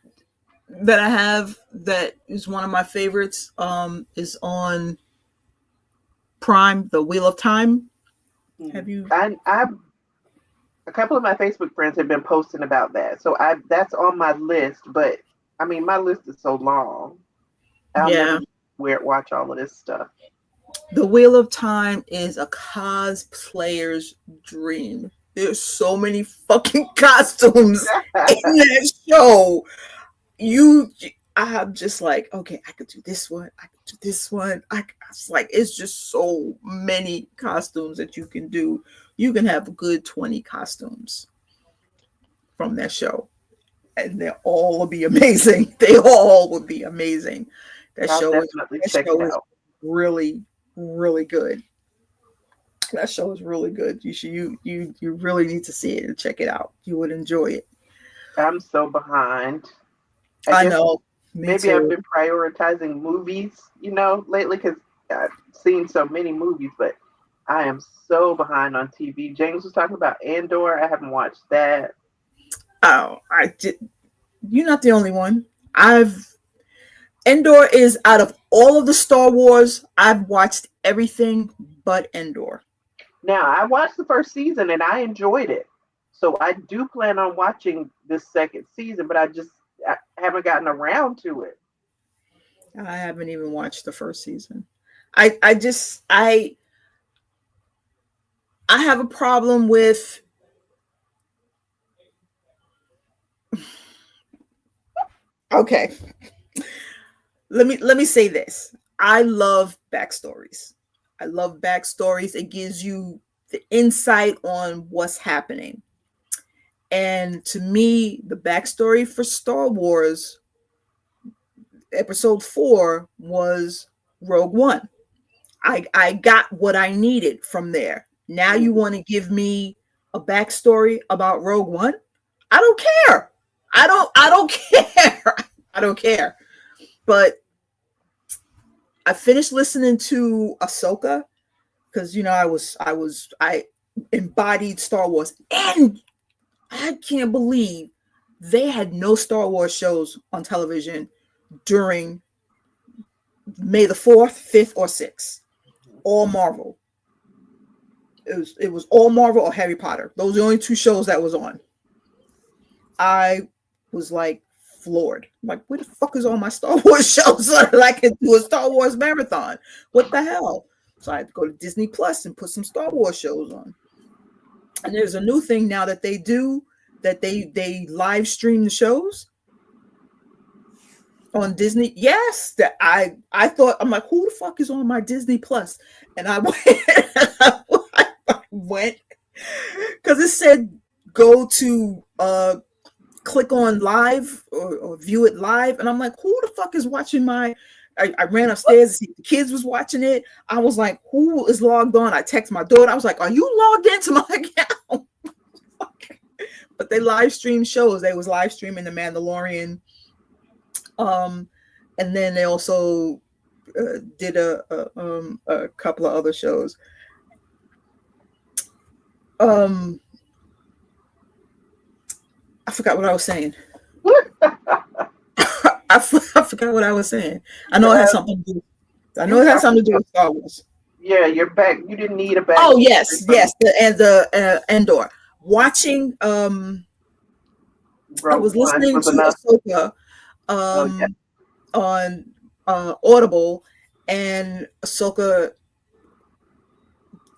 that I have that is one of my favorites is on Prime, The Wheel of Time. Have you? A couple of my Facebook friends have been posting about that, so that's on my list. But I mean, my list is so long. I'll never watch all of this stuff. The Wheel of Time is a cosplayer's dream. There's so many fucking costumes in that show. I'm just like, okay, I could do this one. I could do this one. It's like, it's just so many costumes that you can do. You can have a good 20 costumes from that show, and they all will be amazing. They all would be amazing. That show is really, really good. That show is really good. You really need to see it and check it out. You would enjoy it. I'm so behind. I know. Maybe I've been prioritizing movies, lately, because I've seen so many movies, but I am so behind on TV. James was talking about Andor. I haven't watched that. Oh, I did. You're not the only one. Andor is out of all of the Star Wars, I've watched everything but Andor. Now, I watched the first season and I enjoyed it. So I do plan on watching this second season, but I haven't gotten around to it. I haven't even watched the first season. I have a problem with Okay. Let me say this. I love backstories. I love backstories. It gives you the insight on what's happening. And to me, the backstory for Star Wars Episode 4 was Rogue One. I got what I needed from there. Now you want to give me a backstory about Rogue One? I don't care. I don't care. I don't care. But I finished listening to Ahsoka because I embodied Star Wars, and I can't believe they had no Star Wars shows on television during May the 4th, 5th, or 6th. All Marvel. It was all Marvel or Harry Potter. Those are the only two shows that was on. I was like floored. I'm like, where the fuck is all my Star Wars shows so that I can do a Star Wars marathon? What the hell? So I had to go to Disney Plus and put some Star Wars shows on. And there's a new thing now that they do, that they live stream the shows on Disney. Yes, that I thought, I'm like, who the fuck is on my Disney Plus? And I went because it said go to click on live or view it live, and I'm like, who the fuck is watching my? I ran upstairs to see if the kids was watching it. I was like, who is logged on? I text my daughter. I was like, are you logged into my account? But they live stream shows. They was live streaming The Mandalorian. And then they also did a couple of other shows. I forgot what I was saying. I forgot what I was saying. I know it has something to do. I know it has something to do with Star Wars. Yeah, you're back. You didn't need a back. Oh yes. The Endor. Watching. I was listening to Ahsoka on Audible, and Ahsoka.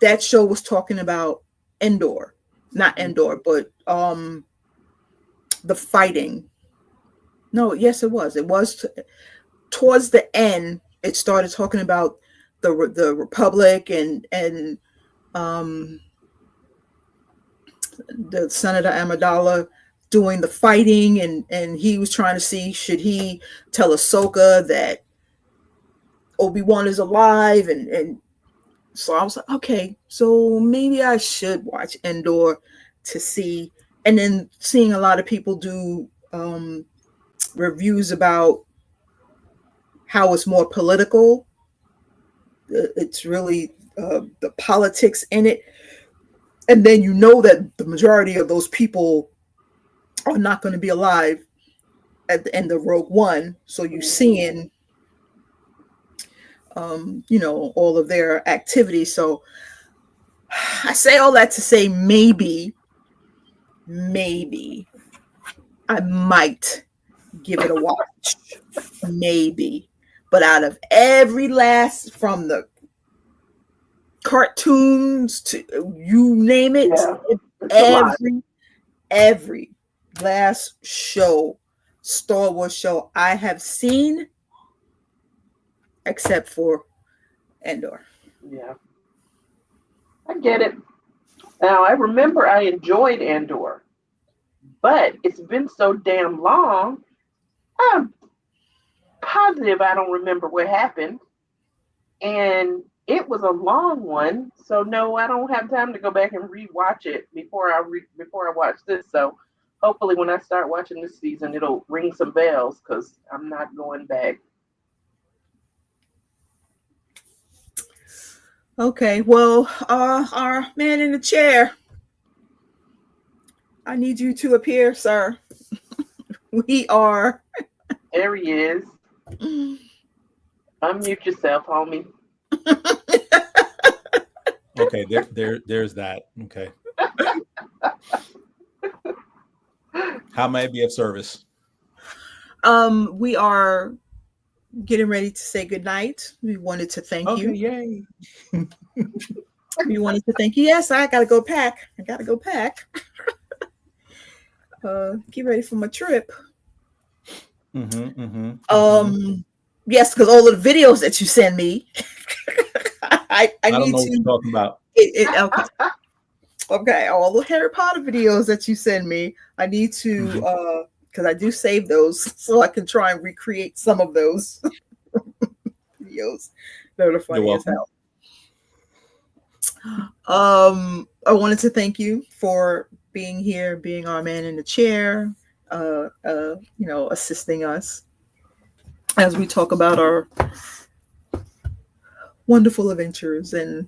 That show was talking about Endor, not Endor, but the fighting. No, yes, it was. It was towards the end. It started talking about the Republic and the Senator Amidala doing the fighting, and he was trying to see, should he tell Ahsoka that Obi-Wan is alive, and so I was like, okay, so maybe I should watch Endor to see. And then seeing a lot of people do reviews about how it's more political. It's really the politics in it. And then you know that the majority of those people are not going to be alive at the end of Rogue One. So you're seeing, all of their activity. So I say all that to say maybe I might give it a watch. Maybe. But out of every last, from the cartoons to you name it, every last show, Star Wars show I have seen, except for Endor. Yeah. I get it. Now, I remember I enjoyed Andor, but it's been so damn long, I'm positive I don't remember what happened. And it was a long one, so no, I don't have time to go back and rewatch it before I watch this. So hopefully when I start watching this season, it'll ring some bells, because I'm not going back. Okay, well, our man in the chair, I need you to appear, sir. We are. There he is. Unmute yourself, homie. Okay, there's that. Okay. How may I be of service? We are getting ready to say goodnight. We wanted to thank you. Yay. We wanted to thank you. Yes, I gotta go pack. Get ready for my trip. Yes, because all of the videos that you send me, I don't need know to. What you're talking about. Okay. Okay, all the Harry Potter videos that you send me, I need to because I do save those so I can try and recreate some of those videos. They're funny as hell. I wanted to thank you for being here, being our man in the chair, assisting us as we talk about our wonderful adventures and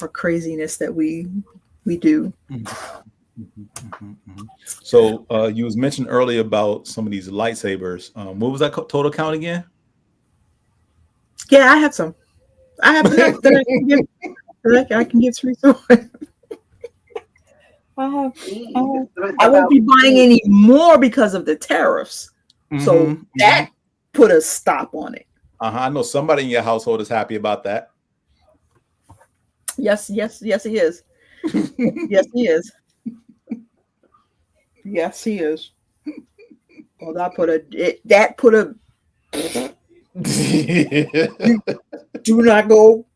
our craziness that we do. So you was mentioned earlier about some of these lightsabers. What was that total count again? Yeah, I have some. I have enough that I can give to someone. I won't be buying any more because of the tariffs. So that put a stop on it. I know somebody in your household is happy about that. Yes, he is. Yes, he is. Yes, he is. Well, that put a do not go.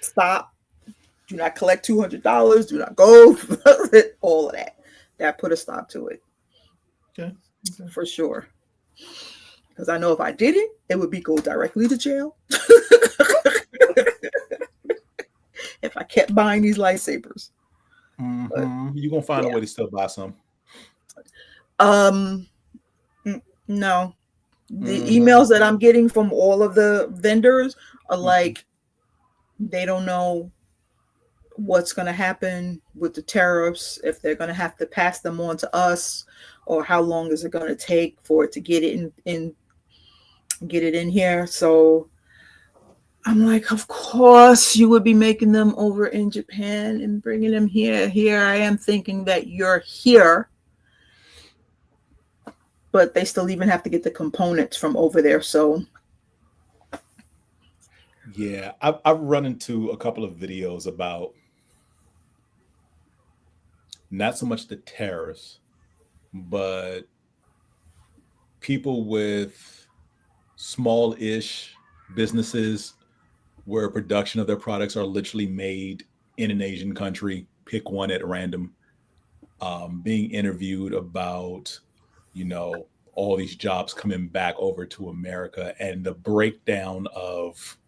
Stop. Do not collect $200. Do not go. All of that. That put a stop to it. Okay. For sure. Because I know if I did it, it would go directly to jail. If I kept buying these lightsabers. You're gonna find a way to still buy some. No. The emails that I'm getting from all of the vendors are like, they don't know what's going to happen with the tariffs, if they're going to have to pass them on to us, or how long is it going to take for it to get it in here. So I'm like, of course you would be making them over in Japan and bringing them here. Here I am thinking that you're here, but they still even have to get the components from over there. So yeah, I've run into a couple of videos about not so much the tariffs, but people with small-ish businesses where production of their products are literally made in an Asian country, pick one at random, being interviewed about, all these jobs coming back over to America and the breakdown of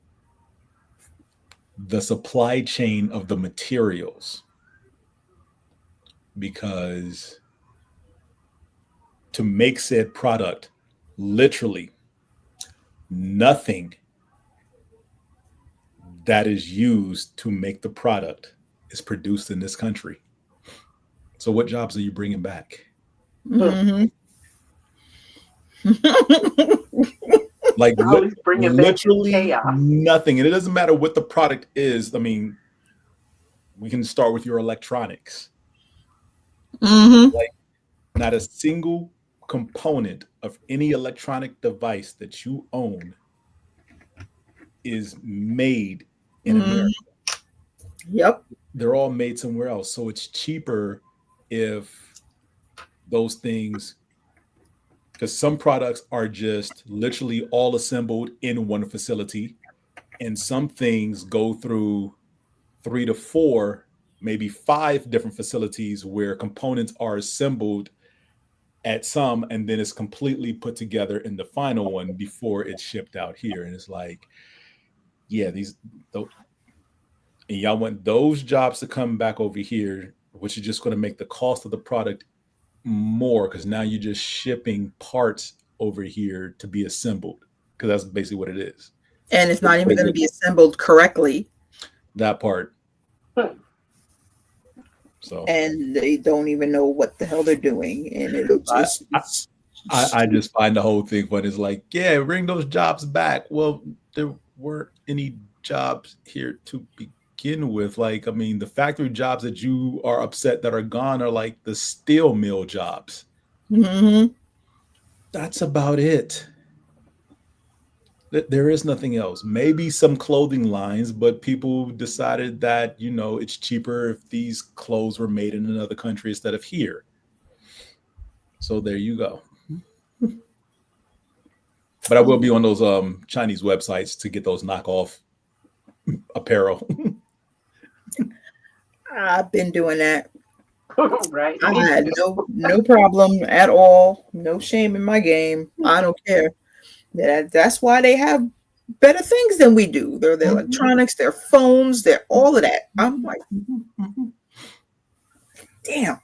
the supply chain of the materials. Because to make said product, literally nothing that is used to make the product is produced in this country. So what jobs are you bringing back? Like literally nothing. And it doesn't matter what the product is. I mean, we can start with your electronics. Like not a single component of any electronic device that you own is made in America. Yep. They're all made somewhere else. So it's cheaper if those things, because some products are just literally all assembled in one facility, and some things go through 3 to 4, maybe 5 different facilities where components are assembled at some, and then it's completely put together in the final one before it's shipped out here. And it's like, yeah, and y'all want those jobs to come back over here, which is just going to make the cost of the product more, because now you're just shipping parts over here to be assembled, because that's basically what it is. And it's not even going to be assembled correctly. That part. So, and they don't even know what the hell they're doing, and it'll just. I just find the whole thing fun. It's like, yeah, bring those jobs back. Well, there weren't any jobs here to begin with. Like, I mean, the factory jobs that you are upset that are gone are like the steel mill jobs. That's about it. There is nothing else. Maybe some clothing lines, but people decided that, it's cheaper if these clothes were made in another country instead of here. So there you go. But I will be on those Chinese websites to get those knockoff apparel. I've been doing that. Right. I had no problem at all. No shame in my game. I don't care. That's why they have better things than we do. Their electronics, their phones, their all of that. I'm like, damn.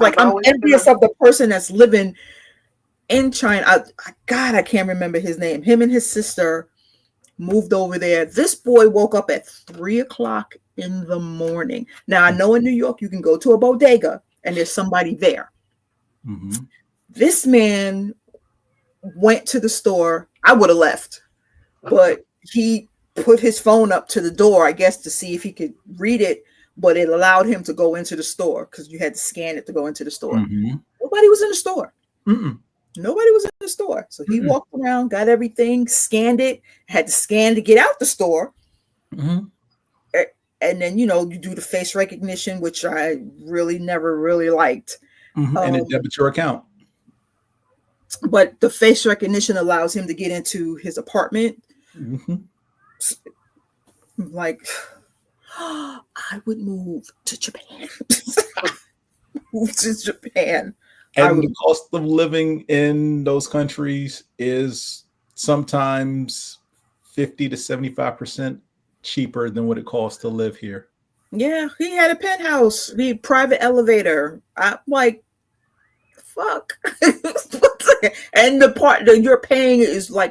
Like I'm envious of the person that's living in China. God, I can't remember his name. Him and his sister moved over there. This boy woke up at 3:00 in the morning. Now I know in New York you can go to a bodega and there's somebody there. Mm-hmm. This man went to the store. I would have left, but he put his phone up to the door, I guess, to see if he could read it, but it allowed him to go into the store because you had to scan it to go into the store. Mm-hmm. Nobody was in the store. Mm-mm. Nobody was in the store. So he walked around, got everything, scanned it, had to scan to get out the store. Mm-hmm. And then, you do the face recognition, which I really never really liked. Mm-hmm. And it debits your account. But the face recognition allows him to get into his apartment. Mm-hmm. Like, I would move to Japan. Move to Japan. And the cost of living in those countries is sometimes 50 to 75% cheaper than what it costs to live here. Yeah, he had a penthouse, the private elevator. I'm like, fuck. And the part that you're paying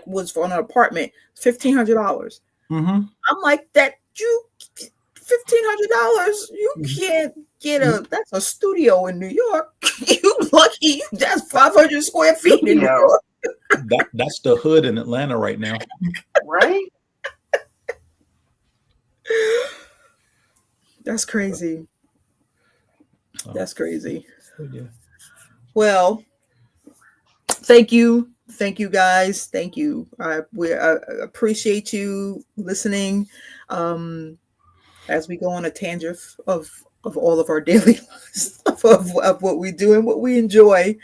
was for an apartment, $1,500. Mm-hmm. I'm like, that you $1,500, you can't get that's a studio in New York. You lucky that's 500 square feet in New York. That's the hood in Atlanta right now. Right? That's crazy. That's crazy. Yeah. Well, thank you guys. Thank you. I appreciate you listening. As we go on a tangent of all of our daily lives, of what we do and what we enjoy,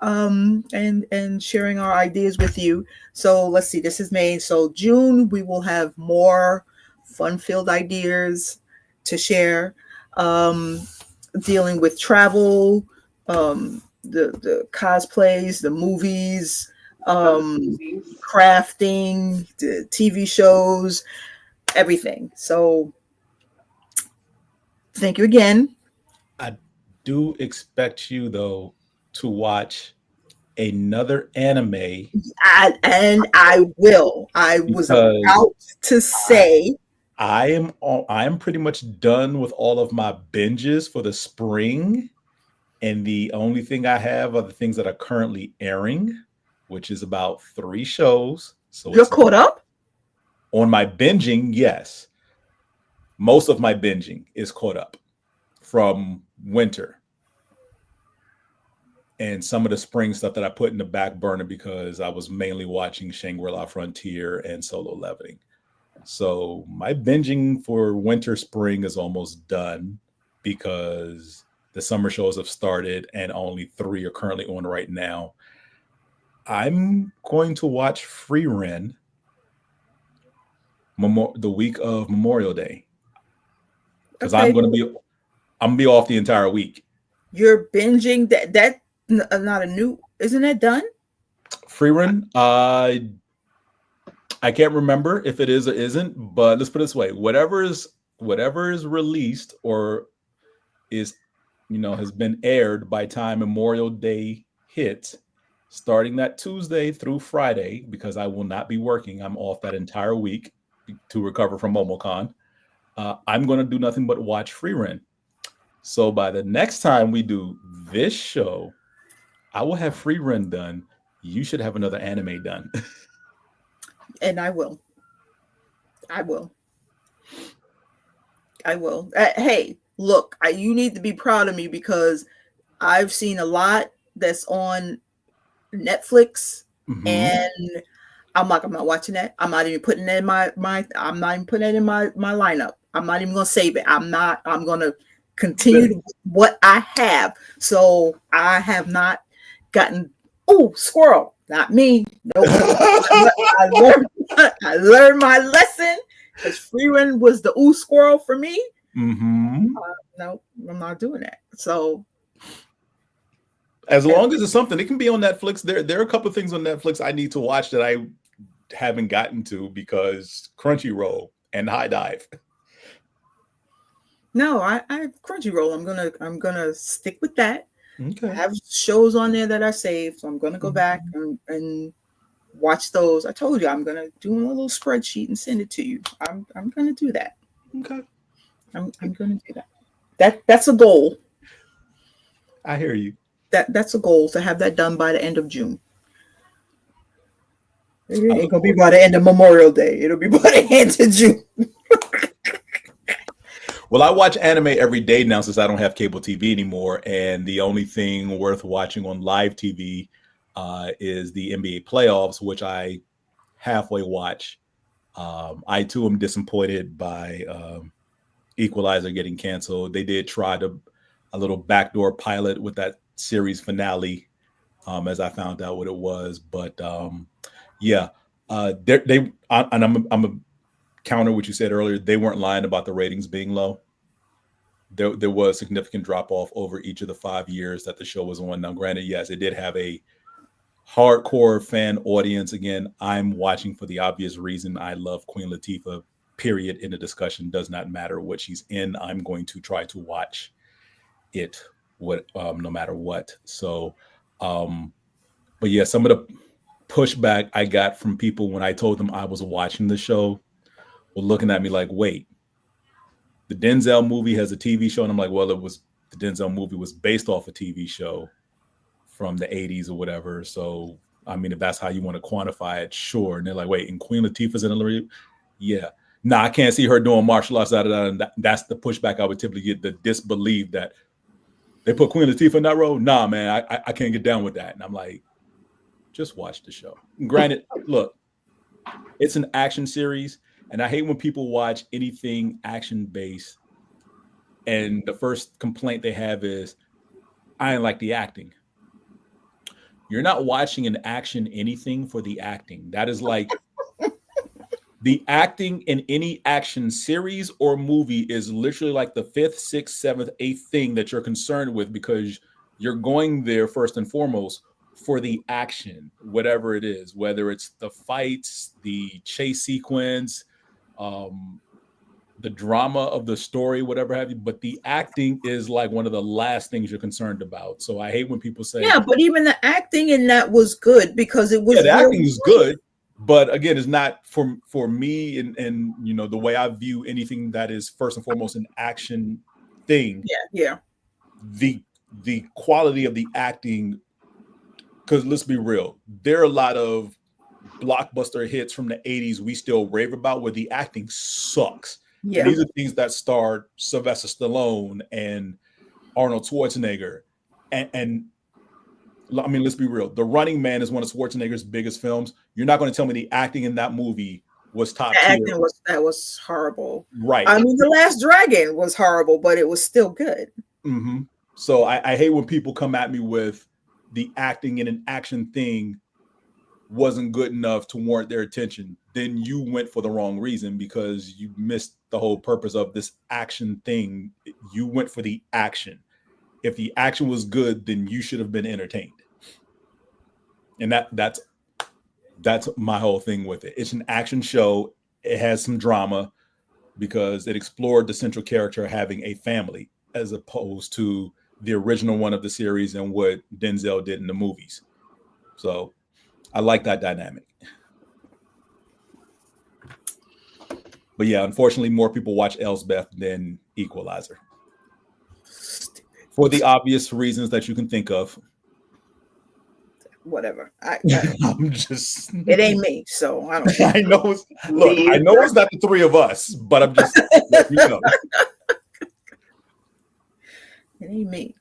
and sharing our ideas with you. So let's see, this is May. So June, we will have more fun-filled ideas to share, dealing with travel, the cosplays, the movies, crafting, the TV shows, everything. So thank you again. I do expect you, though, to watch another anime. I will. I was about to say I am pretty much done with all of my binges for the spring. And the only thing I have are the things that are currently airing, which is about 3 shows. So you're caught up? On my binging, yes. Most of my binging is caught up from winter. And some of the spring stuff that I put in the back burner because I was mainly watching Shangri-La Frontier and Solo Leveling. So my binging for winter, spring is almost done because the summer shows have started and only 3 are currently on right now. I'm going to watch Free Ren the week of Memorial Day because I'm gonna be off the entire week. You're binging that's not a new, isn't that done? Free Ren, I can't remember if it is or isn't, but let's put it this way: whatever is released or is has been aired by time Memorial Day hits, starting that Tuesday through Friday, because I will not be working. I'm off that entire week to recover from MomoCon. I'm going to do nothing but watch Free Ren. So by the next time we do this show, I will have Free Ren done. You should have another anime done. And I will. Hey, look, you need to be proud of me because I've seen a lot that's on Netflix, and I'm like, I'm not watching that. I'm not even putting that in I'm not even putting that in my lineup. I'm not even gonna save it. I'm gonna continue what I have. So I have not gotten ooh, squirrel. Not me. No, I learned my lesson because Freeman was the ooh squirrel for me. Mm-hmm. No, I'm not doing that. So, as long as it's something, it can be on Netflix. There are a couple of things on Netflix I need to watch that I haven't gotten to because Crunchyroll and High Dive. No, I have Crunchyroll. I'm gonna stick with that. Okay. I have shows on there that I saved, so I'm gonna go back and watch those. I told you I'm gonna do a little spreadsheet and send it to you. I'm gonna do that. Okay. I'm gonna do that. That's a goal. I hear you. That's a goal to have that done by the end of June. It ain't gonna be by the end of Memorial Day. It'll be by the end of June. Well, I watch anime every day now since I don't have cable TV anymore, and the only thing worth watching on live TV is the NBA playoffs, which I halfway watch. I too am disappointed by Equalizer getting canceled. They did try a little backdoor pilot with that series finale, as I found out what it was. But yeah, and I'm a counter what you said earlier. They weren't lying about the ratings being low. There was significant drop off over each of the 5 years that the show was on. Now, granted, yes, it did have a hardcore fan audience. Again, I'm watching for the obvious reason. I love Queen Latifah. Period. In the discussion, does not matter what she's in. I'm going to try to watch it, no matter what. So, but yeah, some of the pushback I got from people when I told them I was watching the show were looking at me like, wait, the Denzel movie has a TV show. And I'm like, well, the Denzel movie was based off a TV show from the 80s or whatever. So, I mean, if that's how you want to quantify it, sure. And they're like, wait, and Queen Latifah's in it? Yeah. Nah, I can't see her doing martial arts. And that's the pushback I would typically get, the disbelief that they put Queen Latifah in that role. Nah, man, I can't get down with that. And I'm like, just watch the show. And granted, look, it's an action series. And I hate when people watch anything action-based and the first complaint they have is, I didn't like the acting. You're not watching an action anything for the acting. That is like the acting in any action series or movie is literally like the 5th, 6th, 7th, 8th thing that you're concerned with because you're going there first and foremost for the action, whatever it is, whether it's the fights, the chase sequence, the drama of the story, whatever have you, but the acting is like one of the last things you're concerned about. So I hate when people say, yeah, but even the acting in that was good because it was, yeah, the acting is good, but again, it's not for me and you know, the way I view anything that is first and foremost an action thing. Yeah. The quality of the acting, because let's be real, there are a lot of blockbuster hits from the 80s we still rave about where the acting sucks. Yeah. And these are things that starred Sylvester Stallone and Arnold Schwarzenegger. And I mean, let's be real. The Running Man is one of Schwarzenegger's biggest films. You're not going to tell me the acting in that movie was top tier. That was horrible. Right. I mean, The Last Dragon was horrible, but it was still good. Mm-hmm. So I hate when people come at me with the acting in an action thing wasn't good enough to warrant their attention. Then you went for the wrong reason because you missed the whole purpose of this action thing. You went for the action. If the action was good, then you should have been entertained. And that's my whole thing with it. It's an action show. It has some drama because it explored the central character having a family as opposed to the original one of the series and what Denzel did in the movies. So I like that dynamic. But yeah, unfortunately, more people watch Elsbeth than Equalizer. For the obvious reasons that you can think of. Whatever. I'm just. It ain't me, so I don't. I know. I know it's not the three of us, but I'm just. You know. It ain't me.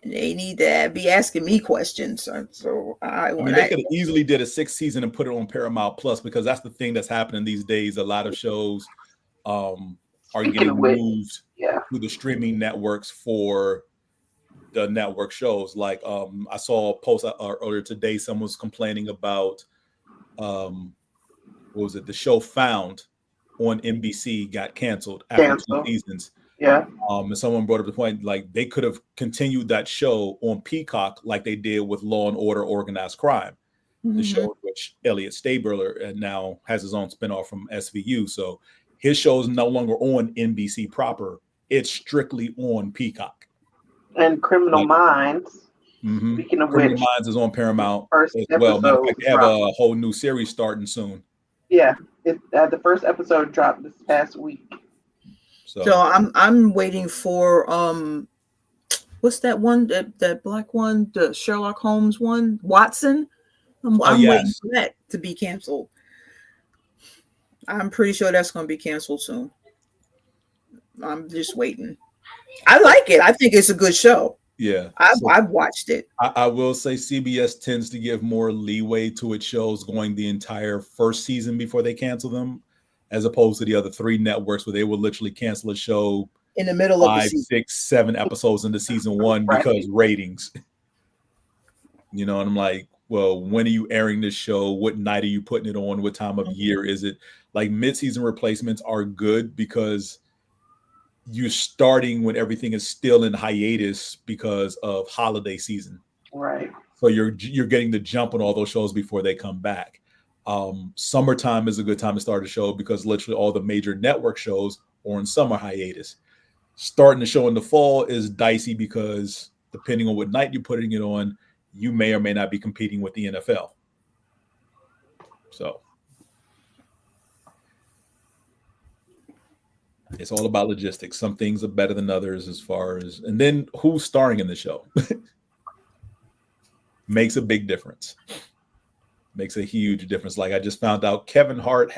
They need to be asking me questions. So I mean, they could have easily did a 6th season and put it on Paramount Plus because that's the thing that's happening these days. A lot of shows are getting moved to the streaming networks for the network shows. Like I saw a post earlier today. Someone was complaining about what was it? The show Found on NBC got canceled after 2 seasons. Yeah. And someone brought up the point, like they could have continued that show on Peacock like they did with Law and Order Organized Crime, the show in which Elliot Stabler now has his own spinoff from SVU. So his show is no longer on NBC proper. It's strictly on Peacock. And Criminal Minds. Speaking of Criminal which, Minds is on Paramount as well. Matter of fact, they have a whole new series starting soon. Yeah, the first episode dropped this past week. So I'm waiting for what's that one, that black one, the Sherlock Holmes one, Watson. I'm waiting for that to be canceled. I'm pretty sure that's going to be canceled soon. I'm just waiting. I like it. I think it's a good show. Yeah, I've watched it. I will say CBS tends to give more leeway to its shows going the entire first season before they cancel them, as opposed to the other 3 networks where they will literally cancel a show in the middle of the 5, season. 6, 7 episodes into season 1 because ratings. You know, and I'm like, well, when are you airing this show? What night are you putting it on? What time of year is it? Like mid-season replacements are good because you're starting when everything is still in hiatus because of holiday season. Right. So you're getting the jump on all those shows before they come back. Summertime is a good time to start a show because literally all the major network shows are on summer hiatus. Starting the show in the fall is dicey because depending on what night you're putting it on, you may or may not be competing with the NFL. So it's all about logistics. Some things are better than others as far as, and then who's starring in the show makes a big difference. Makes a huge difference. Like I just found out Kevin Hart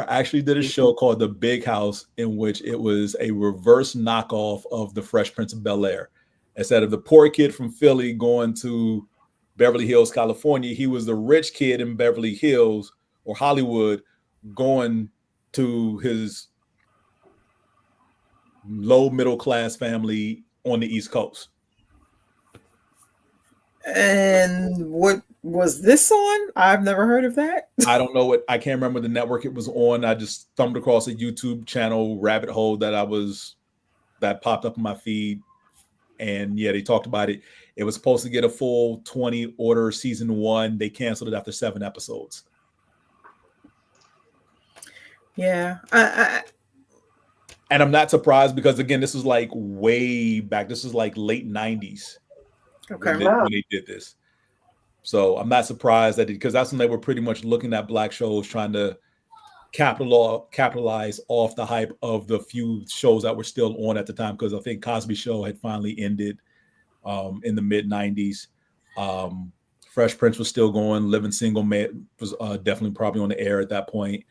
actually did a show called The Big House in which it was a reverse knockoff of The Fresh Prince of Bel-Air. Instead of the poor kid from Philly going to Beverly Hills, California, he was the rich kid in Beverly Hills or Hollywood going to his low middle class family on the East Coast. And what was this on? I've never heard of that. I don't know I can't remember the network it was on. I just stumbled across a YouTube channel rabbit hole that popped up in my feed. And yeah, they talked about it. It was supposed to get a full 20 order season 1. They canceled it after 7 episodes. Yeah. And I'm not surprised because again, this was like way back. This is like late 90s. Okay. When they did this. So I'm not surprised that because that's when they were pretty much looking at black shows trying to capitalize off the hype of the few shows that were still on at the time, because I think Cosby Show had finally ended in the mid 90s. Fresh Prince was still going. Living Single was definitely probably on the air at that point.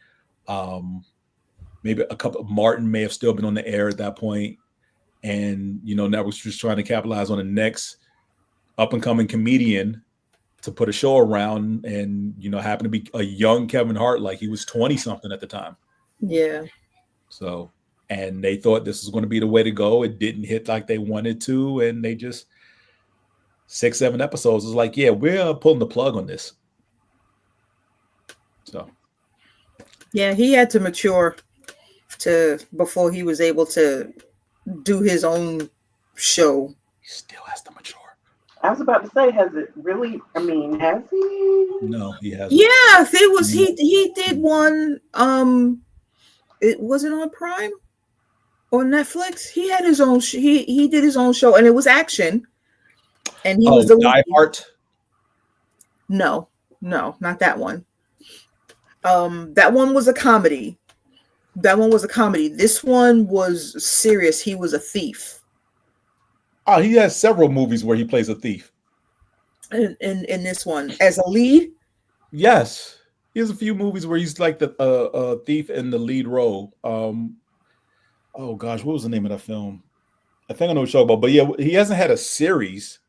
Maybe a couple of Martin may have still been on the air at that point. And, you know, networks just trying to capitalize on the next up and coming comedian to put a show around, and, you know, happened to be a young Kevin Hart, like he was 20 something at the time. Yeah. So, and they thought this was going to be the way to go. It didn't hit like they wanted to. And they just 6-7 episodes was like, yeah, we're pulling the plug on this. So. Yeah. He had to mature before he was able to do his own show. He still has to mature. I was about to say, has it really? I mean, has he? No, he hasn't. Yeah, there was he did one. It wasn't on Prime or Netflix. He had his own. He did his own show, and it was action. And he was the Die Hard. No, not that one. That one was a comedy. This one was serious. He was a thief. Oh, he has several movies where he plays a thief. In this one, as a lead? Yes. He has a few movies where he's like the thief in the lead role. Oh gosh, what was the name of that film? I think I know what you're talking about. But yeah, he hasn't had a series.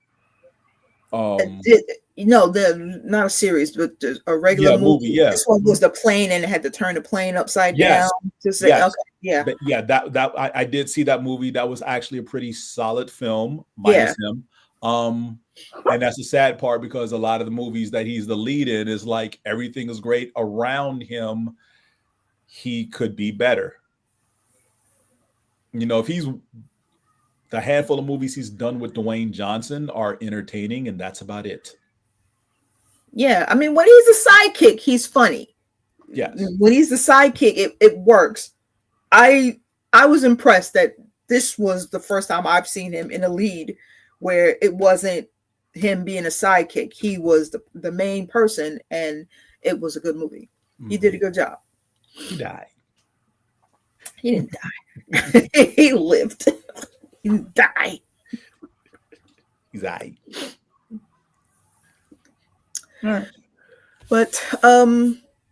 they're not a series, but a regular movie. Yeah. This one was the plane, and it had to turn the plane upside down. To say, yes. Okay, yeah. But yeah, that I did see that movie. That was actually a pretty solid film, minus him. And that's the sad part, because a lot of the movies that he's the lead in is like everything is great around him. He could be better. If he's the handful of movies he's done with Dwayne Johnson are entertaining, and that's about it. Yeah, I mean, when he's a sidekick, he's funny. Yes. When he's the sidekick, it works. I was impressed that this was the first time I've seen him in a lead where it wasn't him being a sidekick. He was the main person, and it was a good movie. He did a good job. He died. He didn't die. He lived. He didn't die. He died. All right. But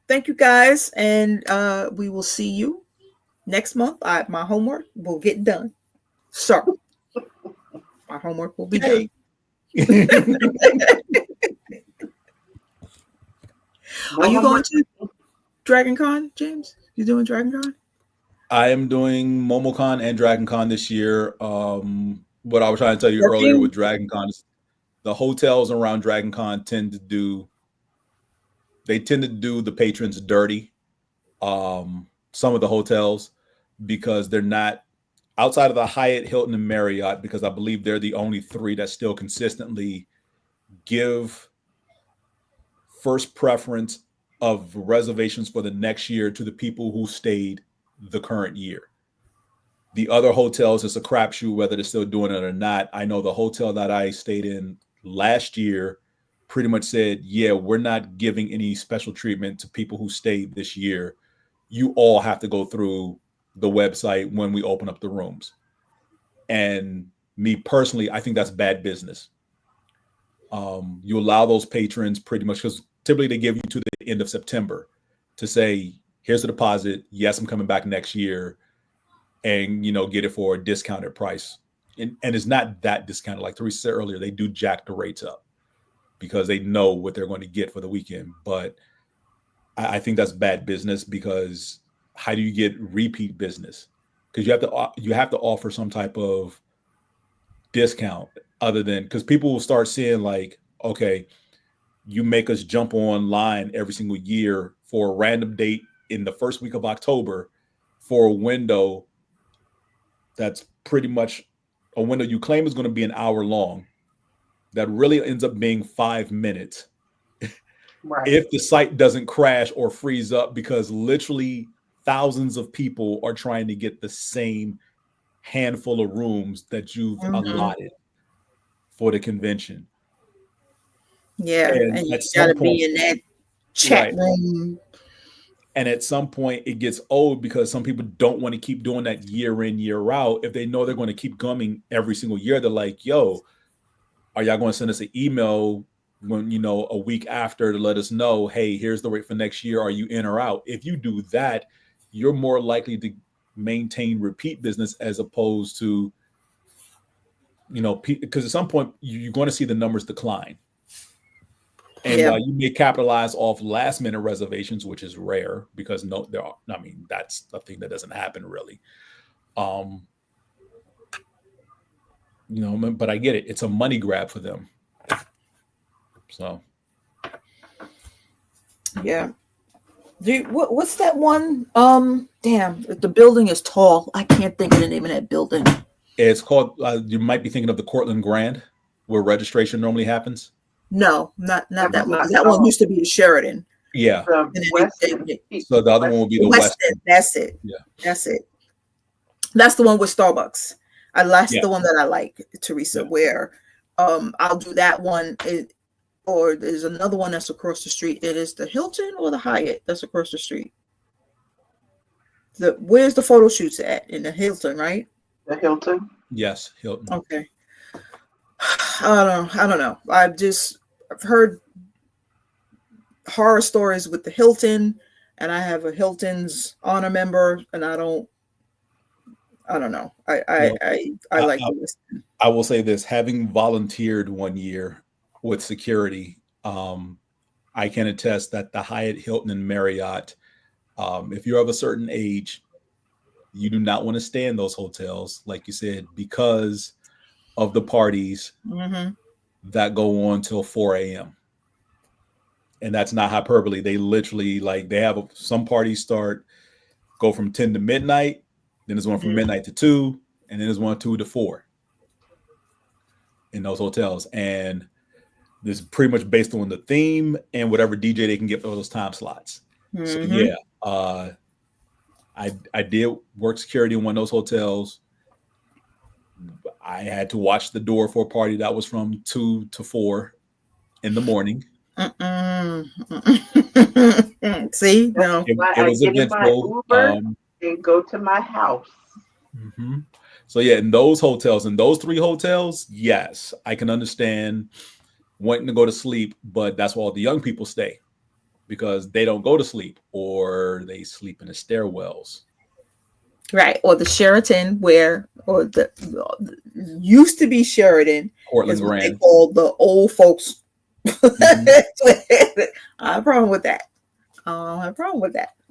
thank you guys, and we will see you next month. My homework will get done. So my homework will be done. Are you going to Dragon Con, James? You doing Dragon Con? I am doing MomoCon and Dragon Con this year. What I was trying to tell you earlier with Dragon Con is the hotels around Dragon Con tend to do the patrons dirty. Some of the hotels, because they're not outside of the Hyatt, Hilton, and Marriott, because I believe they're the only three that still consistently give first preference of reservations for the next year to the people who stayed the current year. The other hotels, it's a crapshoot whether they're still doing it or not. I know the hotel that I stayed in last year pretty much said, yeah, we're not giving any special treatment to people who stayed this year. You all have to go through the website when we open up the rooms. And me personally, I think that's bad business. You allow those patrons pretty much, because typically they give you to the end of September to say, here's the deposit. Yes, I'm coming back next year, and get it for a discounted price. And it's not that discounted. Like Teresa said earlier, they do jack the rates up because they know what they're going to get for the weekend. But I think that's bad business, because how do you get repeat business? Because you have to offer some type of discount, other than, because people will start seeing like, okay, you make us jump online every single year for a random date in the first week of October for a window that's pretty much a window you claim is going to be an hour long, that really ends up being 5 minutes. Right. If the site doesn't crash or freeze up, because literally thousands of people are trying to get the same handful of rooms that you've allotted for the convention. Yeah, and you gotta be in that chat room. And at some point it gets old, because some people don't want to keep doing that year in, year out. If they know they're going to keep coming every single year, they're like, yo, are y'all going to send us an email when, a week after to let us know, hey, here's the rate for next year. Are you in or out? If you do that, you're more likely to maintain repeat business, as opposed to, because at some point you're going to see the numbers decline. And while you may capitalize off last minute reservations, which is rare, because that's a thing that doesn't happen really. But I get it. It's a money grab for them. So. Yeah. What's that one? Damn, the building is tall. I can't think of the name of that building. It's called, you might be thinking of the Cortland Grand, where registration normally happens. No, not that one. That one used to be the Sheridan. Yeah. So the other one will be the Westin. That's it. Yeah. That's it. That's the one with Starbucks. That's the one that I like, Teresa, where I'll do that one. Or there's another one that's across the street. It is the Hilton or the Hyatt that's across the street. Where's the photo shoots at? In the Hilton, right? The Hilton? Yes, Hilton. Okay. I don't know. I've heard horror stories with the Hilton, and I have a Hilton's honor member, and I don't know. I like to listen. I will say this: having volunteered one year with security I can attest that the Hyatt, Hilton, and Marriott, if you're of a certain age, you do not want to stay in those hotels, like you said, because of the parties that go on till 4 a.m. And that's not hyperbole. They literally, like, they have some parties go from 10 to midnight. Then there's one from midnight to 2. And then there's one 2 to 4 in those hotels. And this is pretty much based on the theme and whatever DJ they can get for those time slots. So yeah, I did work security in one of those hotels. I had to watch the door for a party that was from 2 to 4 in the morning. See, no, it was eventful. And go to my house. So yeah, in those 3 hotels, yes, I can understand wanting to go to sleep, but that's where all the young people stay, because they don't go to sleep, or they sleep in the stairwells. Right, or the Sheraton, or the used to be Sheraton, Portland is what Grand. they call the old folks. I don't have a problem with that.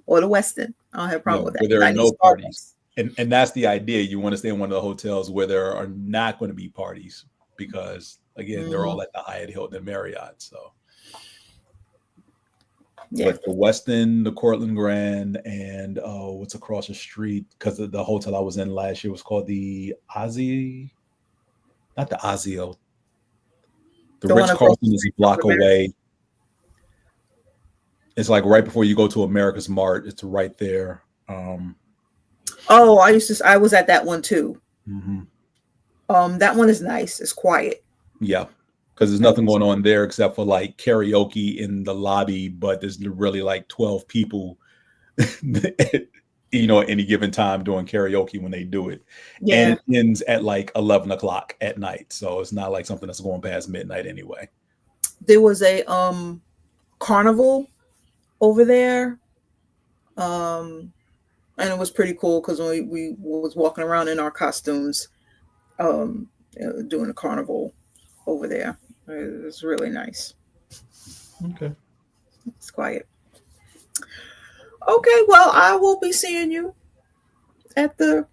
Or the Westin. I don't have a problem with that. Where there are no parties. And that's the idea. You want to stay in one of the hotels where there are not going to be parties, because again, they're all at the Hyatt, Hilton, and Marriott. So, but the Westin, the Cortland Grand, and what's across the street, because the hotel I was in last year was called the Ozzy, not the Ozio. The Ritz-Carlton is a block away. It's like right before you go to America's Mart. It's right there. I was at that one too. That one is nice. It's quiet. Yeah, because there's nothing going on there except for like karaoke in the lobby, but there's really like 12 people, at any given time doing karaoke when they do it. Yeah. And it ends at like 11 o'clock at night. So it's not like something that's going past midnight anyway. There was a carnival over there. And it was pretty cool because we was walking around in our costumes doing a carnival over there. It was really nice. Okay. It's quiet. Okay, well, I will be seeing you at the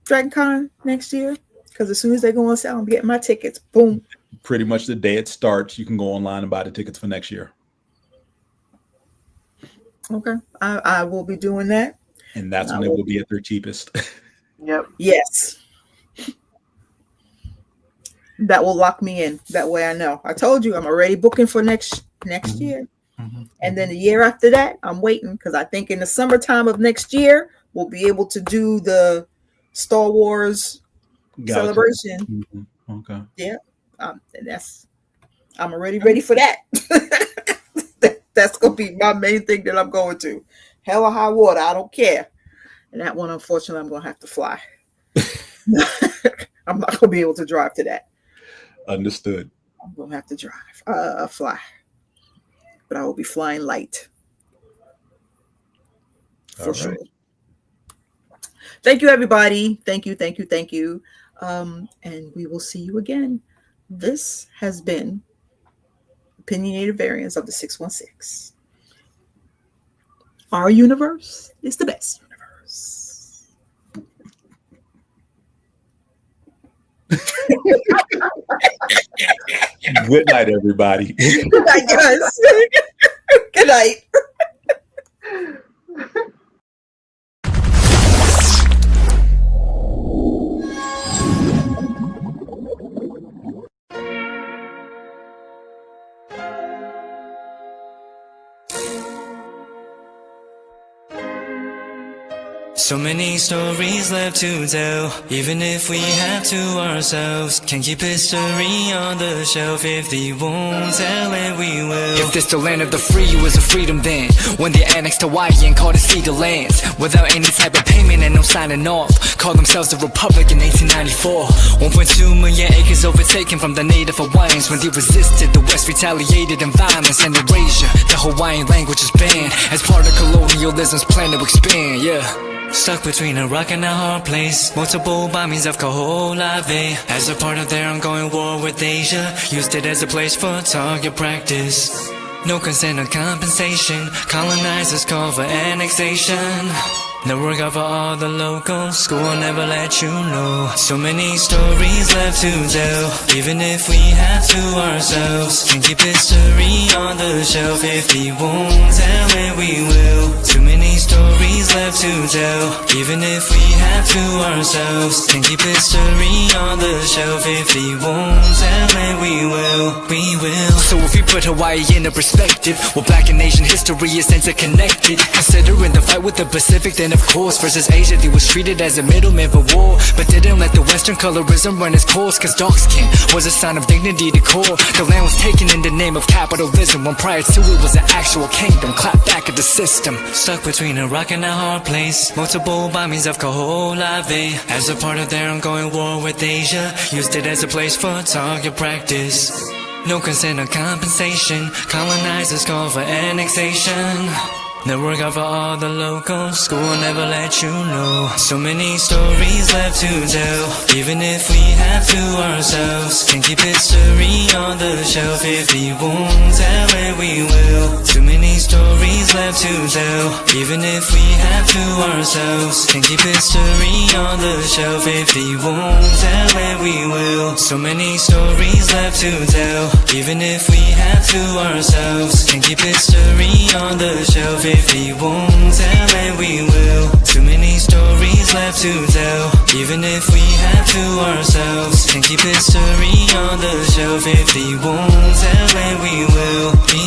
Dragon Con next year, because as soon as they go on sale, I'm getting my tickets. Boom. Pretty much the day it starts, you can go online and buy the tickets for next year. Okay, I will be doing that. And that's when they will be at their cheapest. Yep. Yes. That will lock me in. That way I know. I told you I'm already booking for next year. And then the year after that, I'm waiting, because I think in the summertime of next year, we'll be able to do the Star Wars celebration. Okay. Yeah. I'm already ready for that. That's going to be my main thing that I'm going to. Hell or high water, I don't care. And that one, unfortunately, I'm going to have to fly. I'm not going to be able to drive to that. Understood. I'm going to have to fly. But I will be flying light. For sure. Thank you, everybody. Thank you. And we will see you again. This has been Opinionated Variants of the 616. Our universe is the best universe. Good night, everybody. Good night, guys. Good night. So many stories left to tell, even if we have to ourselves. Can't keep history on the shelf. If they won't tell it, we will. If this the land of the free, it was a freedom then, when they annexed Hawaii and called it cedar lands, without any type of payment and no signing off. Called themselves the Republic in 1894. 1.2 million acres overtaken from the native Hawaiians. When they resisted, the West retaliated in violence and erasure. The Hawaiian language is banned as part of colonialism's plan to expand, yeah. Stuck between a rock and a hard place. Multiple bombings of Kaho'olawe. As a part of their ongoing war with Asia, used it as a place for target practice. No consent or compensation. Colonizers call for annexation. No work out for all the locals. School will never let you know. So many stories left to tell. Even if we have to ourselves, can keep history on the shelf. If we won't tell it, we will. Too many stories left to tell. Even if we have to ourselves, can keep history on the shelf. If we won't tell it, we will. We will. So if we put Hawaii in a perspective, well, Black and Asian history is interconnected. Considering the fight with the Pacific, then of course versus Asia, they was treated as a middleman for war, but didn't let the Western colorism run its course. Cause dark skin was a sign of dignity to core. The land was taken in the name of capitalism, when prior to it was an actual kingdom. Clap back at the system. Stuck between a rock and a hard place. Multiple bombings of Kaho'olawe. As a part of their ongoing war with Asia, used it as a place for target practice. No consent or compensation. Colonizers call for annexation. No work out for all the locals. School will never let you know. So many stories left to tell. Even if we have to ourselves, can keep history on the shelf. If we won't tell it, we will. Too many stories left to tell. Even if we have to ourselves, can keep history on the shelf. If we won't tell it, we will. So many stories left to tell. Even if we have to ourselves, can keep history on the shelf. If we won't tell it, we will. Too many stories left to tell. Even if we have to ourselves, can keep history on the shelf. If we won't tell it, we will. We